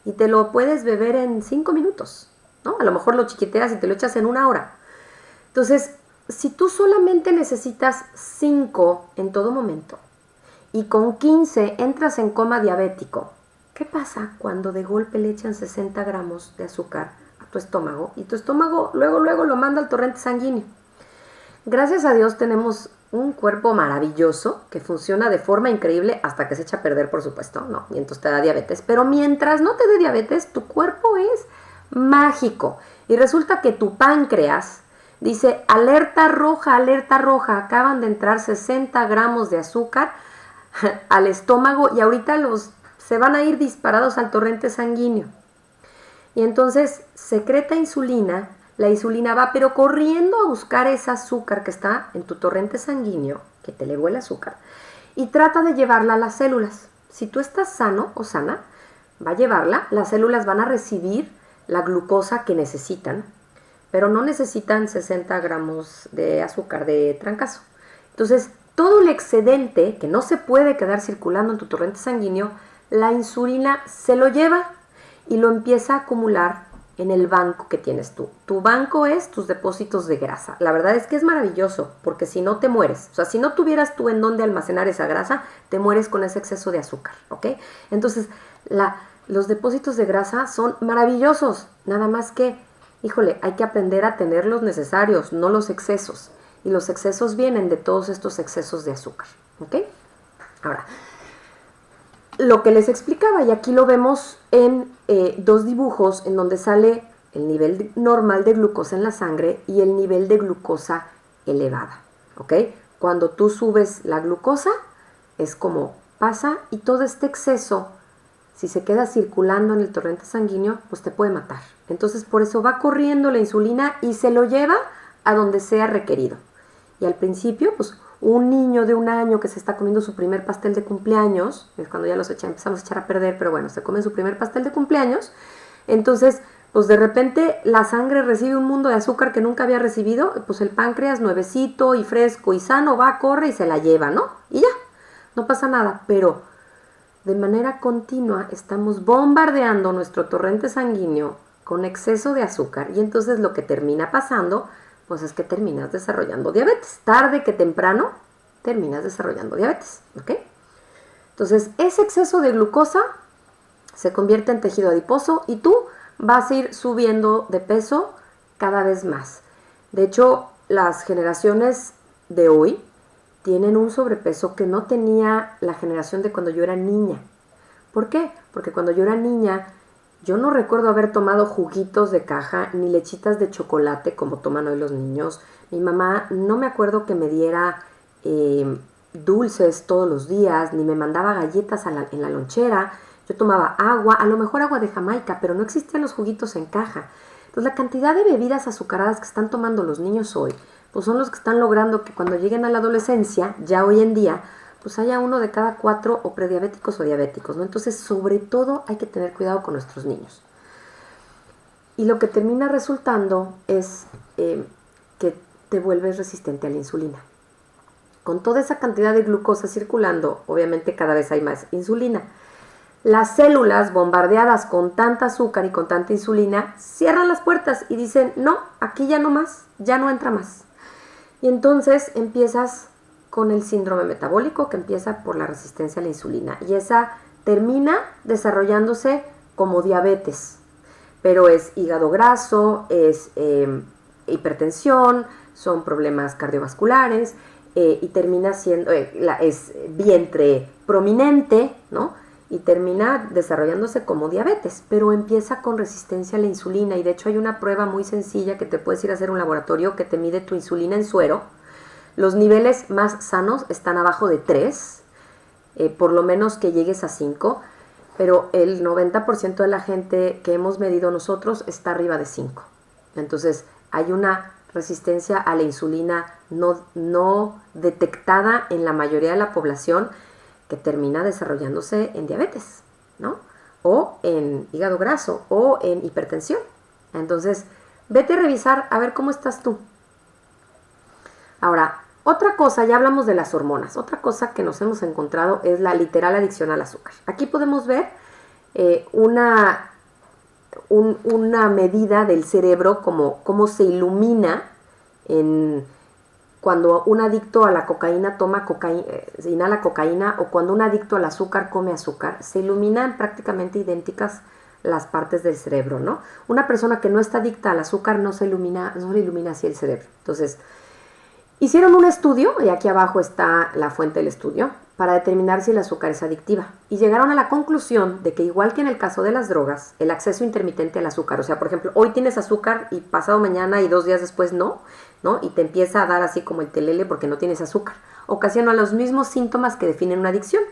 y te lo puedes beber en 5 minutos, ¿no? A lo mejor lo chiquiteas y te lo echas en 1 hora. Entonces, si tú solamente necesitas 5 en todo momento y con 15 entras en coma diabético, ¿qué pasa cuando de golpe le echan 60 gramos de azúcar a tu estómago y tu estómago luego lo manda al torrente sanguíneo? Gracias a Dios tenemos un cuerpo maravilloso que funciona de forma increíble hasta que se echa a perder, por supuesto, ¿no? Y entonces te da diabetes. Pero mientras no te dé diabetes, tu cuerpo es mágico. Y resulta que tu páncreas dice, alerta roja, acaban de entrar 60 gramos de azúcar al estómago y ahorita se van a ir disparados al torrente sanguíneo. Y entonces secreta insulina. La insulina va pero corriendo a buscar ese azúcar que está en tu torrente sanguíneo, que te elevó el azúcar, y trata de llevarla a las células. Si tú estás sano o sana, va a llevarla, las células van a recibir la glucosa que necesitan, pero no necesitan 60 gramos de azúcar de trancazo. Entonces, todo el excedente que no se puede quedar circulando en tu torrente sanguíneo, la insulina se lo lleva y lo empieza a acumular en el banco que tienes tú. Tu banco es tus depósitos de grasa. La verdad es que es maravilloso, porque si no te mueres. O sea, si no tuvieras tú en dónde almacenar esa grasa, te mueres con ese exceso de azúcar, ¿ok? Entonces, los depósitos de grasa son maravillosos. Nada más que, híjole, hay que aprender a tener los necesarios, no los excesos. Y los excesos vienen de todos estos excesos de azúcar, ¿ok? Ahora, lo que les explicaba, y aquí lo vemos en 2 dibujos en donde sale el nivel normal de glucosa en la sangre y el nivel de glucosa elevada, ¿ok? Cuando tú subes la glucosa es como pasa y todo este exceso, si se queda circulando en el torrente sanguíneo, pues te puede matar. Entonces por eso va corriendo la insulina y se lo lleva a donde sea requerido. Y al principio, pues un niño de 1 año que se está comiendo su primer pastel de cumpleaños, es cuando ya empezamos a echar a perder, pero bueno, se come su primer pastel de cumpleaños, entonces, pues de repente la sangre recibe un mundo de azúcar que nunca había recibido, pues el páncreas nuevecito y fresco y sano va, corre y se la lleva, ¿no? Y ya, no pasa nada, pero de manera continua estamos bombardeando nuestro torrente sanguíneo con exceso de azúcar y entonces lo que termina pasando pues es que terminas desarrollando diabetes. Tarde que temprano terminas desarrollando diabetes, ¿ok? Entonces, ese exceso de glucosa se convierte en tejido adiposo y tú vas a ir subiendo de peso cada vez más. De hecho, las generaciones de hoy tienen un sobrepeso que no tenía la generación de cuando yo era niña. ¿Por qué? Porque cuando yo era niña, yo no recuerdo haber tomado juguitos de caja ni lechitas de chocolate como toman hoy los niños. Mi mamá no me acuerdo que me diera dulces todos los días, ni me mandaba galletas en la lonchera. Yo tomaba agua, a lo mejor agua de Jamaica, pero no existían los juguitos en caja. Entonces la cantidad de bebidas azucaradas que están tomando los niños hoy, pues son los que están logrando que cuando lleguen a la adolescencia, ya hoy en día, pues haya 1 de cada 4 o prediabéticos o diabéticos, ¿no? Entonces, sobre todo hay que tener cuidado con nuestros niños. Y lo que termina resultando es que te vuelves resistente a la insulina. Con toda esa cantidad de glucosa circulando, obviamente cada vez hay más insulina. Las células bombardeadas con tanta azúcar y con tanta insulina cierran las puertas y dicen, no, aquí ya no más, ya no entra más. Y entonces empiezas con el síndrome metabólico que empieza por la resistencia a la insulina y esa termina desarrollándose como diabetes, pero es hígado graso, es hipertensión, son problemas cardiovasculares y termina siendo, es vientre prominente, ¿no? Y termina desarrollándose como diabetes, pero empieza con resistencia a la insulina y de hecho hay una prueba muy sencilla que te puedes ir a hacer a un laboratorio que te mide tu insulina en suero. Los niveles más sanos están abajo de 3, por lo menos que llegues a 5, pero el 90% de la gente que hemos medido nosotros está arriba de 5. Entonces hay una resistencia a la insulina no detectada en la mayoría de la población que termina desarrollándose en diabetes, ¿no? O en hígado graso o en hipertensión. Entonces, vete a revisar a ver cómo estás tú. Ahora, otra cosa, ya hablamos de las hormonas, otra cosa que nos hemos encontrado es la literal adicción al azúcar. Aquí podemos ver una medida del cerebro, cómo se ilumina cuando un adicto a la cocaína inhala cocaína o cuando un adicto al azúcar come azúcar. Se iluminan prácticamente idénticas las partes del cerebro, ¿no? Una persona que no está adicta al azúcar no le ilumina así el cerebro. Entonces, hicieron un estudio, y aquí abajo está la fuente del estudio, para determinar si el azúcar es adictiva. Y llegaron a la conclusión de que igual que en el caso de las drogas, el acceso intermitente al azúcar, o sea, por ejemplo, hoy tienes azúcar y pasado mañana y 2 días después no, y te empieza a dar así como el telele porque no tienes azúcar, ocasiona los mismos síntomas que definen una adicción.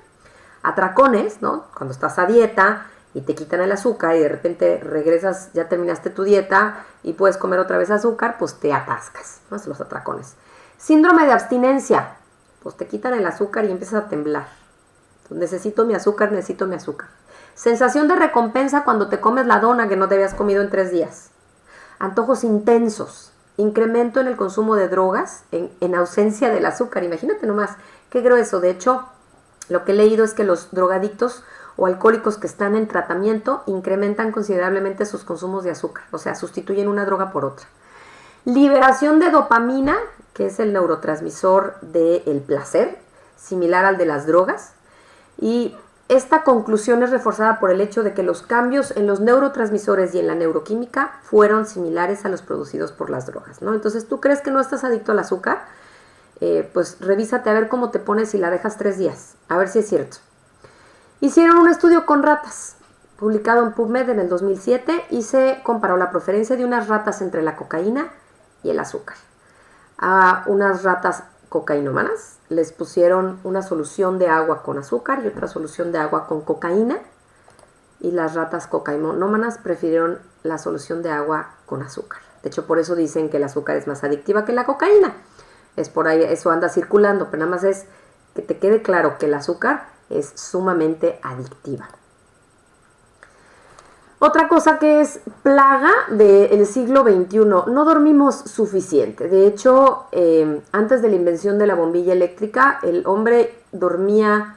Atracones, ¿no? Cuando estás a dieta y te quitan el azúcar y de repente regresas, ya terminaste tu dieta y puedes comer otra vez azúcar, pues te atascas, ¿no? Son los atracones. Síndrome de abstinencia, pues te quitan el azúcar y empiezas a temblar. Necesito mi azúcar, necesito mi azúcar. Sensación de recompensa cuando te comes la dona que no te habías comido en 3 días. Antojos intensos. Incremento en el consumo de drogas en ausencia del azúcar. Imagínate nomás, qué grueso. De hecho, lo que he leído es que los drogadictos o alcohólicos que están en tratamiento incrementan considerablemente sus consumos de azúcar. O sea, sustituyen una droga por otra. Liberación de dopamina, que es el neurotransmisor del placer, similar al de las drogas. Y esta conclusión es reforzada por el hecho de que los cambios en los neurotransmisores y en la neuroquímica fueron similares a los producidos por las drogas, ¿no? Entonces, ¿tú crees que no estás adicto al azúcar? Pues revísate a ver cómo te pones si la dejas 3 días, a ver si es cierto. Hicieron un estudio con ratas, publicado en PubMed en el 2007, y se comparó la preferencia de unas ratas entre la cocaína y el azúcar. A unas ratas cocainómanas les pusieron una solución de agua con azúcar y otra solución de agua con cocaína, y las ratas cocainómanas prefirieron la solución de agua con azúcar. De hecho, por eso dicen que el azúcar es más adictiva que la cocaína. Es por ahí, eso anda circulando, pero nada más es que te quede claro que el azúcar es sumamente adictiva. Otra cosa que es plaga del siglo XXI, no dormimos suficiente. De hecho, antes de la invención de la bombilla eléctrica, el hombre dormía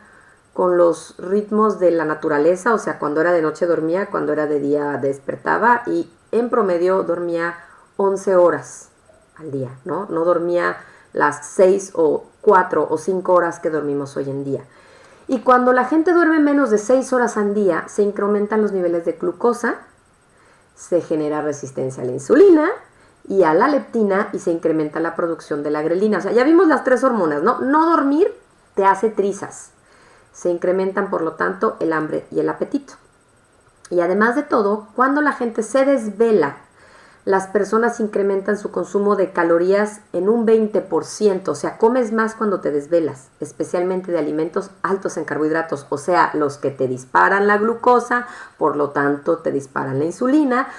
con los ritmos de la naturaleza, o sea, cuando era de noche dormía, cuando era de día despertaba, y en promedio dormía 11 horas al día, ¿no? No dormía las 6 o 4 o 5 horas que dormimos hoy en día. Y cuando la gente duerme menos de 6 horas al día, se incrementan los niveles de glucosa, se genera resistencia a la insulina y a la leptina y se incrementa la producción de la grelina. O sea, ya vimos las 3 hormonas, ¿no? No dormir te hace trizas. Se incrementan, por lo tanto, el hambre y el apetito. Y además de todo, cuando la gente se desvela, las personas incrementan su consumo de calorías en un 20%, o sea, comes más cuando te desvelas, especialmente de alimentos altos en carbohidratos, o sea, los que te disparan la glucosa, por lo tanto te disparan la insulina,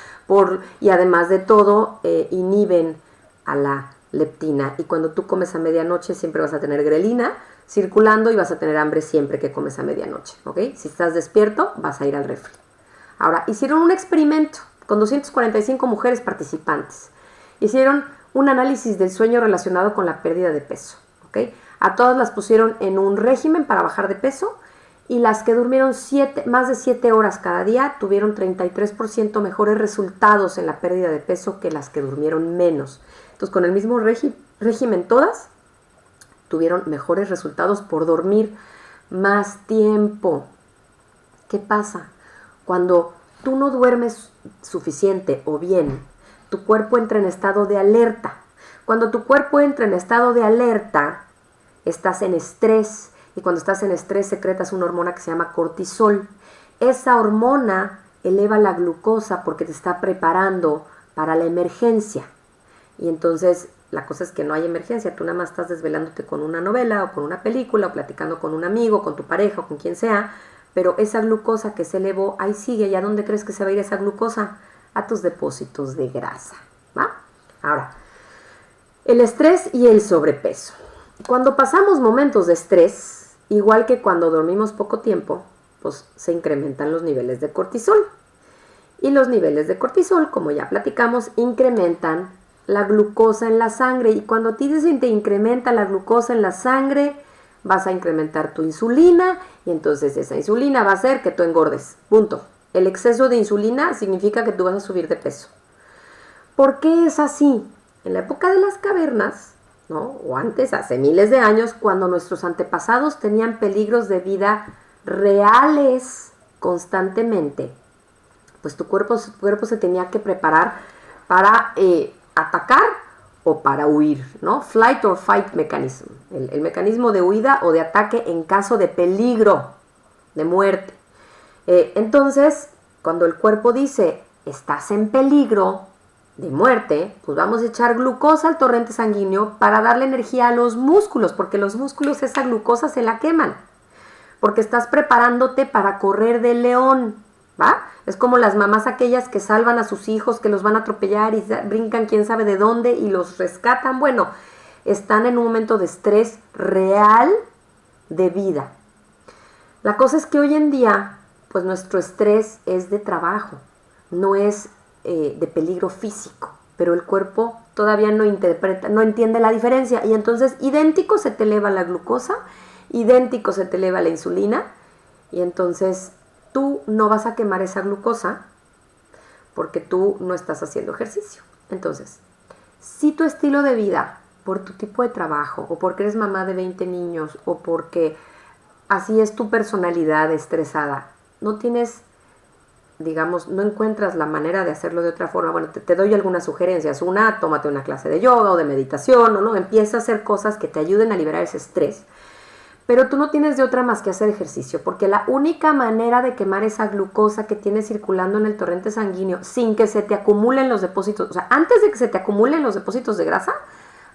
y además de todo inhiben a la leptina. Y cuando tú comes a medianoche siempre vas a tener grelina circulando y vas a tener hambre siempre que comes a medianoche, ¿ok? Si estás despierto, vas a ir al refri. Ahora, hicieron un experimento con 245 mujeres participantes. Hicieron un análisis del sueño relacionado con la pérdida de peso, ¿ok? A todas las pusieron en un régimen para bajar de peso y las que durmieron más de 7 horas cada día tuvieron 33% mejores resultados en la pérdida de peso que las que durmieron menos. Entonces, con el mismo régimen todas tuvieron mejores resultados por dormir más tiempo. ¿Qué pasa? Cuando tú no duermes suficiente o bien, tu cuerpo entra en estado de alerta. Cuando tu cuerpo entra en estado de alerta, estás en estrés, y cuando estás en estrés secretas una hormona que se llama cortisol. Esa hormona eleva la glucosa porque te está preparando para la emergencia. Y entonces la cosa es que no hay emergencia, tú nada más estás desvelándote con una novela o con una película o platicando con un amigo, con tu pareja o con quien sea, pero esa glucosa que se elevó ahí sigue. ¿Y a dónde crees que se va a ir esa glucosa? A tus depósitos de grasa, ¿va? Ahora, el estrés y el sobrepeso. Cuando pasamos momentos de estrés, igual que cuando dormimos poco tiempo, pues se incrementan los niveles de cortisol. Y los niveles de cortisol, como ya platicamos, incrementan la glucosa en la sangre. Y cuando a ti se te incrementa la glucosa en la sangre, vas a incrementar tu insulina y entonces esa insulina va a hacer que tú engordes. Punto. El exceso de insulina significa que tú vas a subir de peso. ¿Por qué es así? En la época de las cavernas, ¿no? O antes, hace miles de años, cuando nuestros antepasados tenían peligros de vida reales constantemente, pues tu cuerpo se tenía que preparar para atacar o para huir, ¿no? Flight or fight mechanism, el mecanismo de huida o de ataque en caso de peligro, de muerte. Entonces, cuando el cuerpo dice, estás en peligro de muerte, pues vamos a echar glucosa al torrente sanguíneo para darle energía a los músculos, porque los músculos esa glucosa se la queman, porque estás preparándote para correr del león, ¿va? Es como las mamás aquellas que salvan a sus hijos, que los van a atropellar y brincan quién sabe de dónde y los rescatan. Bueno, están en un momento de estrés real de vida. La cosa es que hoy en día, pues nuestro estrés es de trabajo, no es de peligro físico, pero el cuerpo todavía no entiende la diferencia y entonces idéntico se te eleva la glucosa, idéntico se te eleva la insulina y entonces tú no vas a quemar esa glucosa porque tú no estás haciendo ejercicio. Entonces, si tu estilo de vida, por tu tipo de trabajo, o porque eres mamá de 20 niños, o porque así es tu personalidad estresada, no tienes, digamos, no encuentras la manera de hacerlo de otra forma, bueno, te doy algunas sugerencias. Una, tómate una clase de yoga o de meditación, ¿no? Empieza a hacer cosas que te ayuden a liberar ese estrés. Pero tú no tienes de otra más que hacer ejercicio, porque la única manera de quemar esa glucosa que tienes circulando en el torrente sanguíneo sin que se te acumulen los depósitos, o sea, antes de que se te acumulen los depósitos de grasa,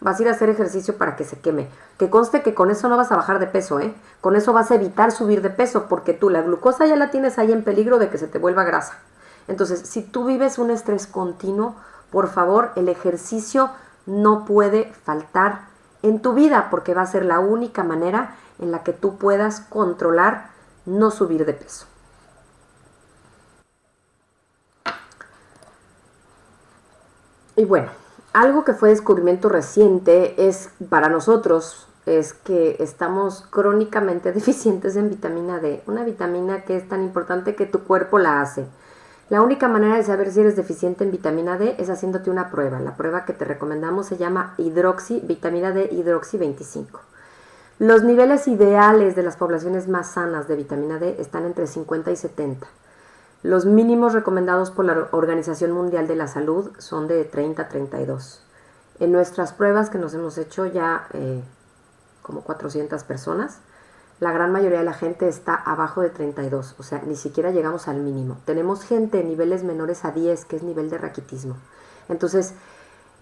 vas a ir a hacer ejercicio para que se queme. Que conste que con eso no vas a bajar de peso, ¿eh? Con eso vas a evitar subir de peso, porque tú la glucosa ya la tienes ahí en peligro de que se te vuelva grasa. Entonces, si tú vives un estrés continuo, por favor, el ejercicio no puede faltar en tu vida, porque va a ser la única manera en la que tú puedas controlar no subir de peso. Y bueno, algo que fue descubrimiento reciente es para nosotros es que estamos crónicamente deficientes en vitamina D, una vitamina que es tan importante que tu cuerpo la hace. La única manera de saber si eres deficiente en vitamina D es haciéndote una prueba. La prueba que te recomendamos se llama vitamina D hidroxi 25. Los niveles ideales de las poblaciones más sanas de vitamina D están entre 50 y 70. Los mínimos recomendados por la Organización Mundial de la Salud son de 30 a 32. En nuestras pruebas que nos hemos hecho ya como 400 personas, la gran mayoría de la gente está abajo de 32, o sea, ni siquiera llegamos al mínimo. Tenemos gente en niveles menores a 10, que es nivel de raquitismo. Entonces,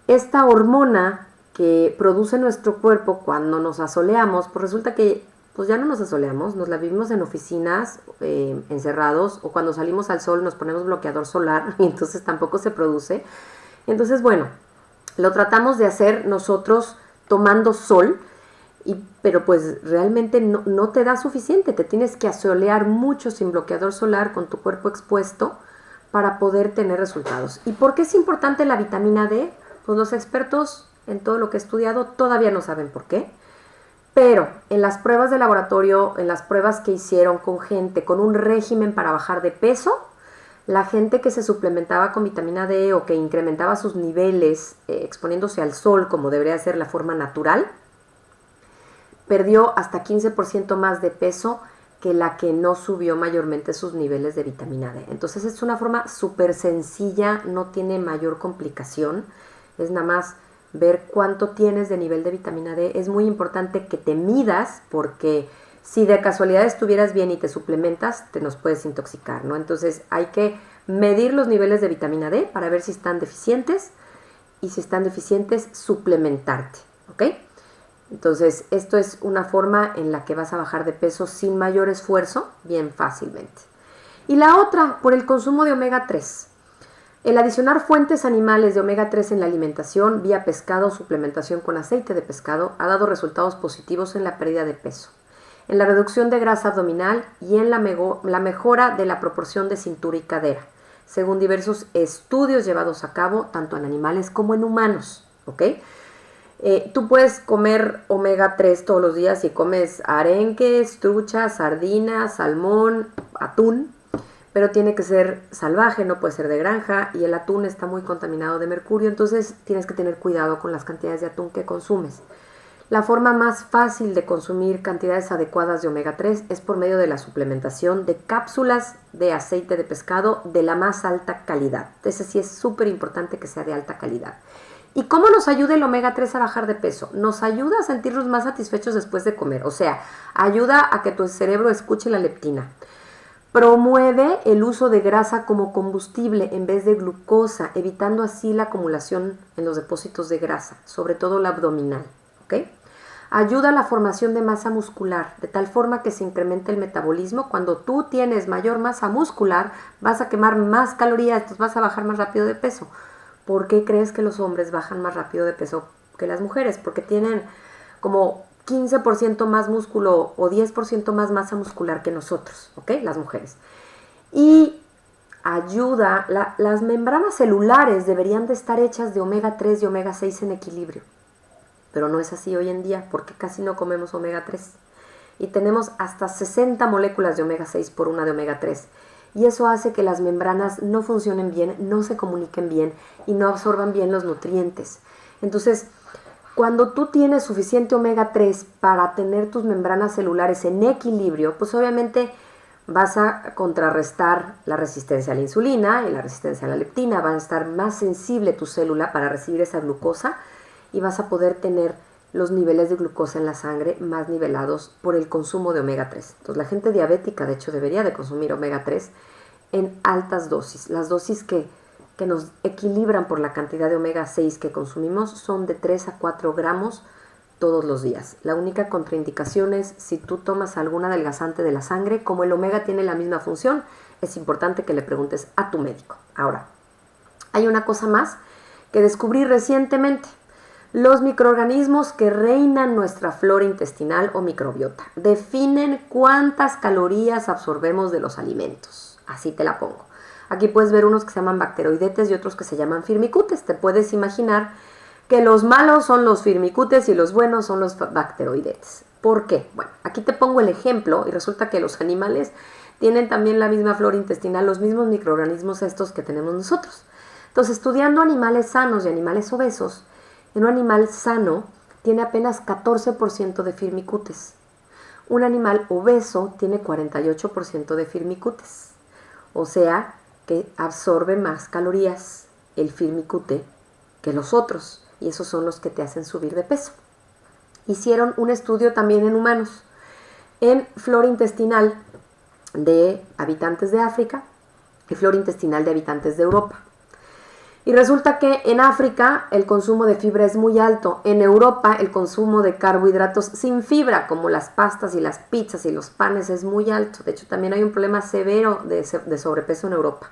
esta hormona que produce nuestro cuerpo cuando nos asoleamos, pues resulta que pues ya no nos asoleamos, nos la vivimos en oficinas, encerrados, o cuando salimos al sol nos ponemos bloqueador solar y entonces tampoco se produce. Entonces, bueno, lo tratamos de hacer nosotros tomando sol, pero pues realmente no te da suficiente, te tienes que asolear mucho sin bloqueador solar con tu cuerpo expuesto para poder tener resultados. ¿Y por qué es importante la vitamina D? Pues los expertos en todo lo que he estudiado todavía no saben por qué, pero en las pruebas de laboratorio, en las pruebas que hicieron con gente con un régimen para bajar de peso, la gente que se suplementaba con vitamina D o que incrementaba sus niveles exponiéndose al sol como debería ser la forma natural, perdió hasta 15% más de peso que la que no subió mayormente sus niveles de vitamina D. Entonces es una forma súper sencilla, no tiene mayor complicación, es nada más ver cuánto tienes de nivel de vitamina D. Es muy importante que te midas porque si de casualidad estuvieras bien y te suplementas, te nos puedes intoxicar, ¿no? Entonces hay que medir los niveles de vitamina D para ver si están deficientes y si están deficientes, suplementarte, ¿ok? Entonces, esto es una forma en la que vas a bajar de peso sin mayor esfuerzo, bien fácilmente. Y la otra, por el consumo de omega 3. El adicionar fuentes animales de omega 3 en la alimentación vía pescado o suplementación con aceite de pescado ha dado resultados positivos en la pérdida de peso, en la reducción de grasa abdominal y en la mejora de la proporción de cintura y cadera, según diversos estudios llevados a cabo tanto en animales como en humanos, ¿ok? Tú puedes comer omega 3 todos los días si comes arenques, truchas, sardinas, salmón, atún, pero tiene que ser salvaje, no puede ser de granja, y el atún está muy contaminado de mercurio, entonces tienes que tener cuidado con las cantidades de atún que consumes. La forma más fácil de consumir cantidades adecuadas de omega 3 es por medio de la suplementación de cápsulas de aceite de pescado de la más alta calidad. Ese sí es súper importante que sea de alta calidad. ¿Y cómo nos ayuda el omega 3 a bajar de peso? Nos ayuda a sentirnos más satisfechos después de comer, o sea, ayuda a que tu cerebro escuche la leptina. Promueve el uso de grasa como combustible en vez de glucosa, evitando así la acumulación en los depósitos de grasa, sobre todo la abdominal, ¿ok? Ayuda a la formación de masa muscular, de tal forma que se incrementa el metabolismo. Cuando tú tienes mayor masa muscular, vas a quemar más calorías, entonces vas a bajar más rápido de peso. ¿Por qué crees que los hombres bajan más rápido de peso que las mujeres? Porque tienen como 15% más músculo o 10% más masa muscular que nosotros, ¿ok? Las mujeres. Y ayuda, las membranas celulares deberían de estar hechas de omega 3 y omega 6 en equilibrio. Pero no es así hoy en día porque casi no comemos omega 3. Y tenemos hasta 60 moléculas de omega 6 por una de omega 3. Y eso hace que las membranas no funcionen bien, no se comuniquen bien y no absorban bien los nutrientes. Entonces, cuando tú tienes suficiente omega 3 para tener tus membranas celulares en equilibrio, pues obviamente vas a contrarrestar la resistencia a la insulina y la resistencia a la leptina, va a estar más sensible tu célula para recibir esa glucosa y vas a poder tener los niveles de glucosa en la sangre más nivelados por el consumo de omega 3. Entonces la gente diabética de hecho debería de consumir omega 3 en altas dosis. Las dosis que nos equilibran por la cantidad de omega 6 que consumimos son de 3 a 4 gramos todos los días. La única contraindicación es si tú tomas algún adelgazante de la sangre, como el omega tiene la misma función, es importante que le preguntes a tu médico. Ahora, hay una cosa más que descubrí recientemente. Los microorganismos que reinan nuestra flora intestinal o microbiota definen cuántas calorías absorbemos de los alimentos. Así te la pongo. Aquí puedes ver unos que se llaman bacteroidetes y otros que se llaman firmicutes. Te puedes imaginar que los malos son los firmicutes y los buenos son los bacteroidetes. ¿Por qué? Bueno, aquí te pongo el ejemplo y resulta que los animales tienen también la misma flora intestinal, los mismos microorganismos estos que tenemos nosotros. Entonces, estudiando animales sanos y animales obesos, en un animal sano tiene apenas 14% de firmicutes. Un animal obeso tiene 48% de firmicutes. O sea, que absorbe más calorías el firmicute que los otros. Y esos son los que te hacen subir de peso. Hicieron un estudio también en humanos, en flora intestinal de habitantes de África y flora intestinal de habitantes de Europa. Y resulta que en África el consumo de fibra es muy alto. En Europa el consumo de carbohidratos sin fibra, como las pastas y las pizzas y los panes, es muy alto. De hecho, también hay un problema severo de sobrepeso en Europa.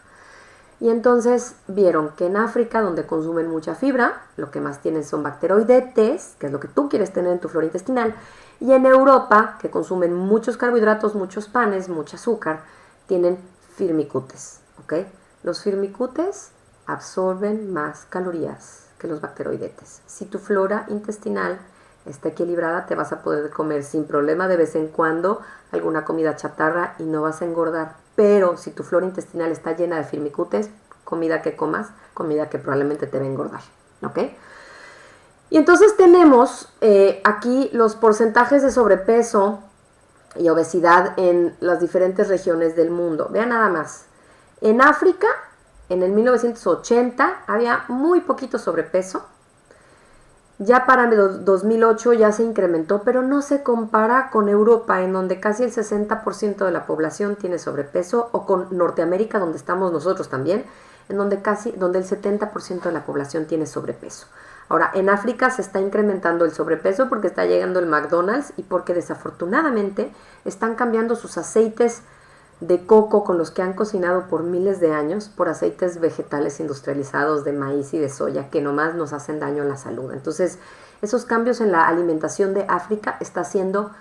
Y entonces vieron que en África, donde consumen mucha fibra, lo que más tienen son bacteroidetes, que es lo que tú quieres tener en tu flora intestinal. Y en Europa, que consumen muchos carbohidratos, muchos panes, mucho azúcar, tienen firmicutes, ¿ok? Los firmicutes absorben más calorías que los bacteroidetes. Si tu flora intestinal está equilibrada, te vas a poder comer sin problema de vez en cuando alguna comida chatarra y no vas a engordar. Pero si tu flora intestinal está llena de firmicutes, comida que comas, comida que probablemente te va a engordar, ¿ok? Y entonces tenemos aquí los porcentajes de sobrepeso y obesidad en las diferentes regiones del mundo. Vean nada más. En África, en el 1980, había muy poquito sobrepeso. Ya para el 2008 ya se incrementó, pero no se compara con Europa, en donde casi el 60% de la población tiene sobrepeso, o con Norteamérica, donde estamos nosotros también, en donde el 70% de la población tiene sobrepeso. Ahora, en África se está incrementando el sobrepeso porque está llegando el McDonald's y porque desafortunadamente están cambiando sus aceites de coco con los que han cocinado por miles de años por aceites vegetales industrializados de maíz y de soya que nomás nos hacen daño a la salud. Entonces, esos cambios en la alimentación de África está haciendo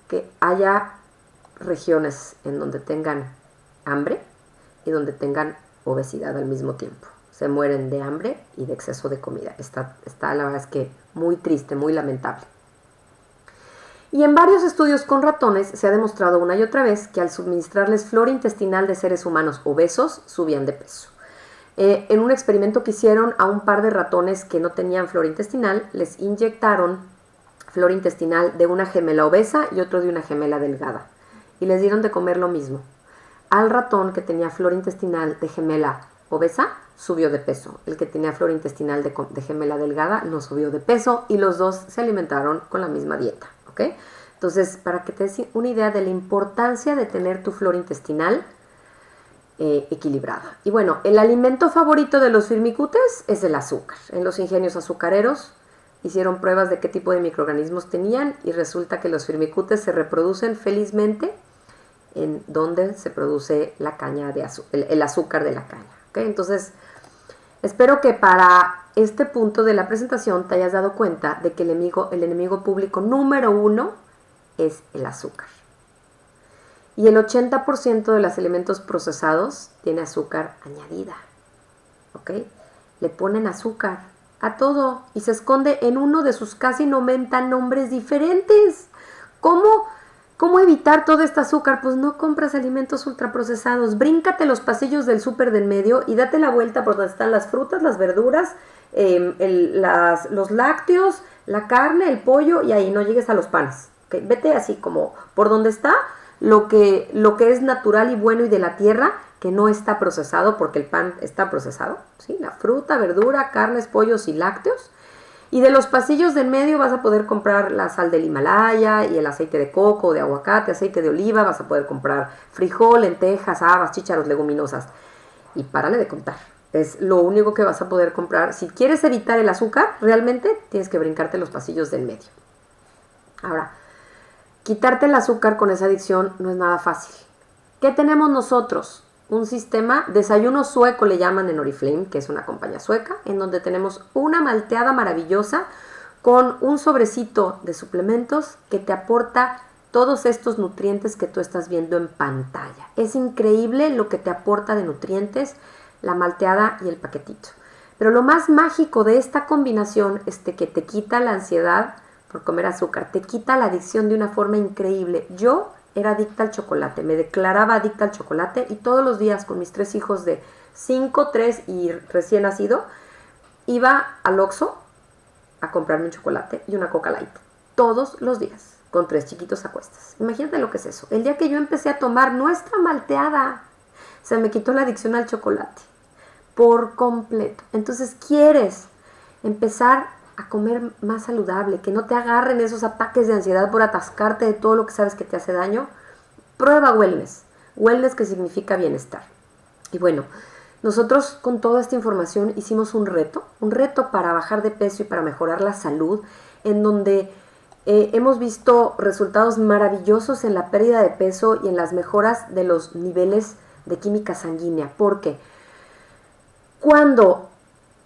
que haya regiones en donde tengan hambre y donde tengan obesidad al mismo tiempo. Se mueren de hambre y de exceso de comida. Está la verdad es que muy triste, muy lamentable. Y en varios estudios con ratones se ha demostrado una y otra vez que al suministrarles flora intestinal de seres humanos obesos, subían de peso. En un experimento que hicieron a un par de ratones que no tenían flora intestinal, les inyectaron flora intestinal de una gemela obesa y otro de una gemela delgada. Y les dieron de comer lo mismo. Al ratón que tenía flora intestinal de gemela obesa, subió de peso. El que tenía flora intestinal de gemela delgada no subió de peso y los dos se alimentaron con la misma dieta. ¿Okay? Entonces, para que te des una idea de la importancia de tener tu flora intestinal equilibrada. Y bueno, el alimento favorito de los firmicutes es el azúcar. En los ingenios azucareros hicieron pruebas de qué tipo de microorganismos tenían y resulta que los firmicutes se reproducen felizmente en donde se produce la caña de el azúcar de la caña. ¿Okay? Entonces, espero que para este punto de la presentación te hayas dado cuenta de que el enemigo público número 1 es el azúcar. Y el 80% de los alimentos procesados tiene azúcar añadida. ¿Ok? Le ponen azúcar a todo y se esconde en uno de sus casi 90 nombres diferentes. ¿Cómo evitar todo este azúcar? Pues no compras alimentos ultraprocesados. Bríncate los pasillos del súper del medio y date la vuelta por donde están las frutas, las verduras, los lácteos, la carne, el pollo, y ahí no llegues a los panes. ¿Okay? Vete así como por donde está lo que es natural y bueno y de la tierra, que no está procesado, porque el pan está procesado, ¿sí? La fruta, verdura, carnes, pollos y lácteos. Y de los pasillos del medio vas a poder comprar la sal del Himalaya y el aceite de coco, de aguacate, aceite de oliva, vas a poder comprar frijol, lentejas, habas, chícharos, leguminosas. Y párale de contar. Es lo único que vas a poder comprar. Si quieres evitar el azúcar, realmente tienes que brincarte los pasillos del medio. Ahora, quitarte el azúcar con esa adicción no es nada fácil. ¿Qué tenemos nosotros? Un sistema, desayuno sueco le llaman en Oriflame, que es una compañía sueca, en donde tenemos una malteada maravillosa con un sobrecito de suplementos que te aporta todos estos nutrientes que tú estás viendo en pantalla. Es increíble lo que te aporta de nutrientes la malteada y el paquetito. Pero lo más mágico de esta combinación es que te quita la ansiedad por comer azúcar, te quita la adicción de una forma increíble. Yo era adicta al chocolate, me declaraba adicta al chocolate y todos los días con mis 3 hijos de 5, 3 y recién nacido, iba al Oxxo a comprarme un chocolate y una Coca Light. Todos los días, con 3 chiquitos a cuestas. Imagínate lo que es eso. El día que yo empecé a tomar nuestra malteada, se me quitó la adicción al chocolate por completo. Entonces, ¿quieres empezar a comer más saludable, que no te agarren esos ataques de ansiedad por atascarte de todo lo que sabes que te hace daño? Prueba wellness. Wellness, que significa bienestar. Y bueno, nosotros con toda esta información hicimos un reto para bajar de peso y para mejorar la salud, en donde hemos visto resultados maravillosos en la pérdida de peso y en las mejoras de los niveles de química sanguínea. Porque cuando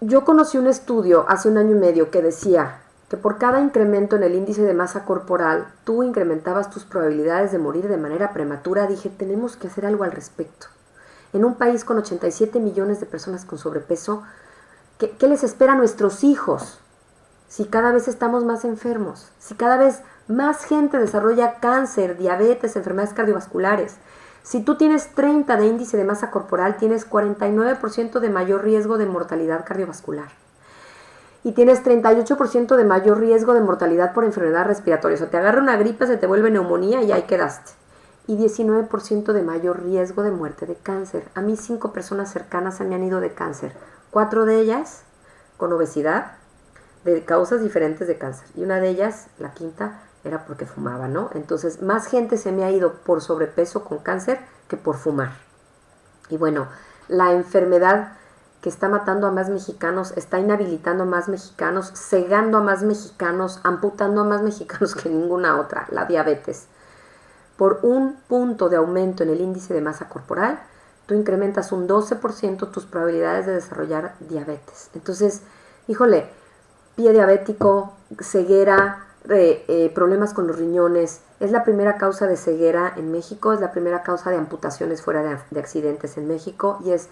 yo conocí un estudio hace 1 año y medio que decía que por cada incremento en el índice de masa corporal, tú incrementabas tus probabilidades de morir de manera prematura, dije, tenemos que hacer algo al respecto. En un país con 87 millones de personas con sobrepeso, ¿qué les espera a nuestros hijos? Si cada vez estamos más enfermos, si cada vez más gente desarrolla cáncer, diabetes, enfermedades cardiovasculares. Si tú tienes 30 de índice de masa corporal, tienes 49% de mayor riesgo de mortalidad cardiovascular. y tienes 38% de mayor riesgo de mortalidad por enfermedad respiratoria. O sea, te agarra una gripe, se te vuelve neumonía y ahí quedaste. Y 19% de mayor riesgo de muerte de cáncer. A mí 5 personas cercanas se me han ido de cáncer. 4 de ellas con obesidad, de causas diferentes de cáncer. Y una de ellas, la quinta, era porque fumaba, ¿no? Entonces, más gente se me ha ido por sobrepeso con cáncer que por fumar. Y bueno, la enfermedad que está matando a más mexicanos, está inhabilitando a más mexicanos, cegando a más mexicanos, amputando a más mexicanos que ninguna otra, la diabetes. Por un punto de aumento en el índice de masa corporal, tú incrementas un 12% tus probabilidades de desarrollar diabetes. Entonces, híjole, pie diabético, ceguera, problemas con los riñones, es la primera causa de ceguera en México, es la primera causa de amputaciones fuera de accidentes en México y es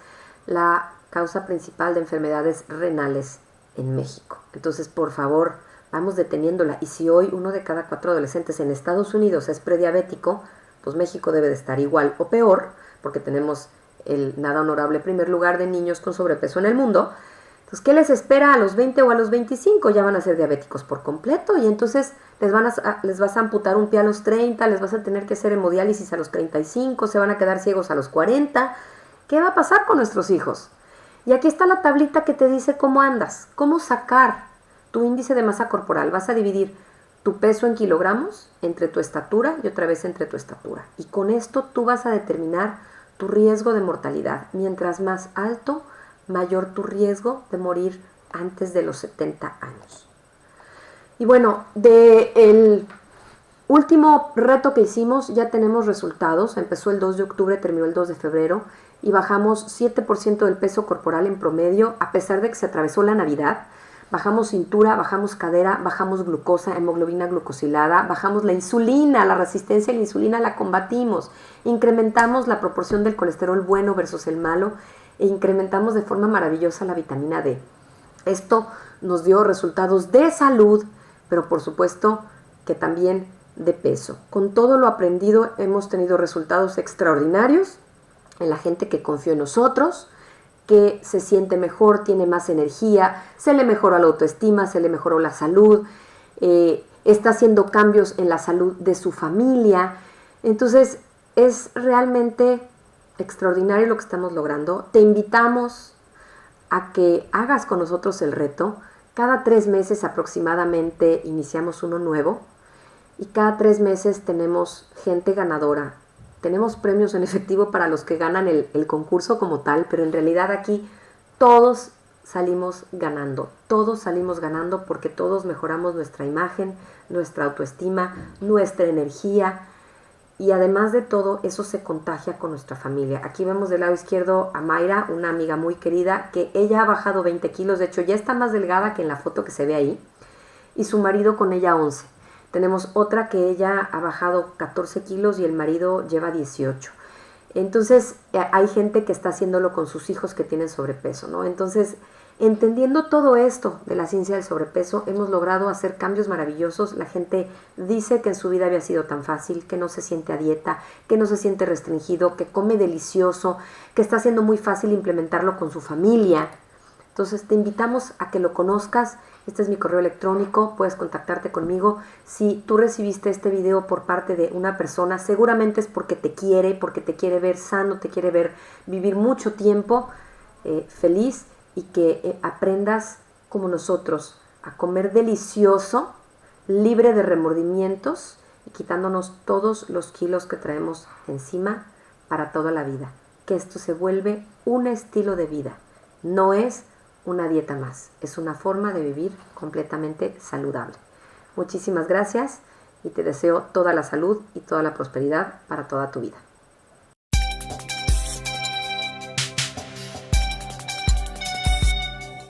la causa principal de enfermedades renales en México. Entonces, por favor, vamos deteniéndola. Y si hoy 1 de cada 4 adolescentes en Estados Unidos es prediabético, pues México debe de estar igual o peor, porque tenemos el nada honorable primer lugar de niños con sobrepeso en el mundo. Entonces, ¿qué les espera a los 20 o a los 25? Ya van a ser diabéticos por completo y entonces les vas a amputar un pie a los 30, les vas a tener que hacer hemodiálisis a los 35, se van a quedar ciegos a los 40. ¿Qué va a pasar con nuestros hijos? Y aquí está la tablita que te dice cómo andas, cómo sacar tu índice de masa corporal. Vas a dividir tu peso en kilogramos entre tu estatura y otra vez entre tu estatura. Y con esto tú vas a determinar tu riesgo de mortalidad. Mientras más alto, mayor tu riesgo de morir antes de los 70 años. Y bueno, del último reto que hicimos ya tenemos resultados. Empezó el 2 de octubre, terminó el 2 de febrero y bajamos 7% del peso corporal en promedio, a pesar de que se atravesó la Navidad. Bajamos cintura, bajamos cadera, bajamos glucosa, hemoglobina glucosilada, bajamos la insulina, la resistencia a la insulina la combatimos, incrementamos la proporción del colesterol bueno versus el malo e incrementamos de forma maravillosa la vitamina D. Esto nos dio resultados de salud, pero por supuesto que también de peso. Con todo lo aprendido hemos tenido resultados extraordinarios en la gente que confió en nosotros, que se siente mejor, tiene más energía, se le mejoró la autoestima, se le mejoró la salud, está haciendo cambios en la salud de su familia. Entonces es realmente extraordinario lo que estamos logrando. Te invitamos a que hagas con nosotros el reto. Cada 3 meses aproximadamente iniciamos uno nuevo y cada 3 meses tenemos gente ganadora. Tenemos premios en efectivo para los que ganan el concurso como tal, pero en realidad aquí todos salimos ganando porque todos mejoramos nuestra imagen, nuestra autoestima, nuestra energía y además de todo eso se contagia con nuestra familia. Aquí vemos del lado izquierdo a Mayra, una amiga muy querida, que ella ha bajado 20 kilos, de hecho ya está más delgada que en la foto que se ve ahí, y su marido con ella 11. Tenemos otra que ella ha bajado 14 kilos y el marido lleva 18. Entonces hay gente que está haciéndolo con sus hijos que tienen sobrepeso, ¿no? Entonces, entendiendo todo esto de la ciencia del sobrepeso, hemos logrado hacer cambios maravillosos. La gente dice que en su vida había sido tan fácil, que no se siente a dieta, que no se siente restringido, que come delicioso, que está siendo muy fácil implementarlo con su familia. Entonces te invitamos a que lo conozcas. Este es mi correo electrónico, puedes contactarte conmigo. Si tú recibiste este video por parte de una persona, seguramente es porque te quiere ver sano, te quiere ver vivir mucho tiempo feliz y que aprendas como nosotros a comer delicioso, libre de remordimientos y quitándonos todos los kilos que traemos encima para toda la vida. Que esto se vuelve un estilo de vida, no es una dieta más, es una forma de vivir completamente saludable. Muchísimas gracias y te deseo toda la salud y toda la prosperidad para toda tu vida.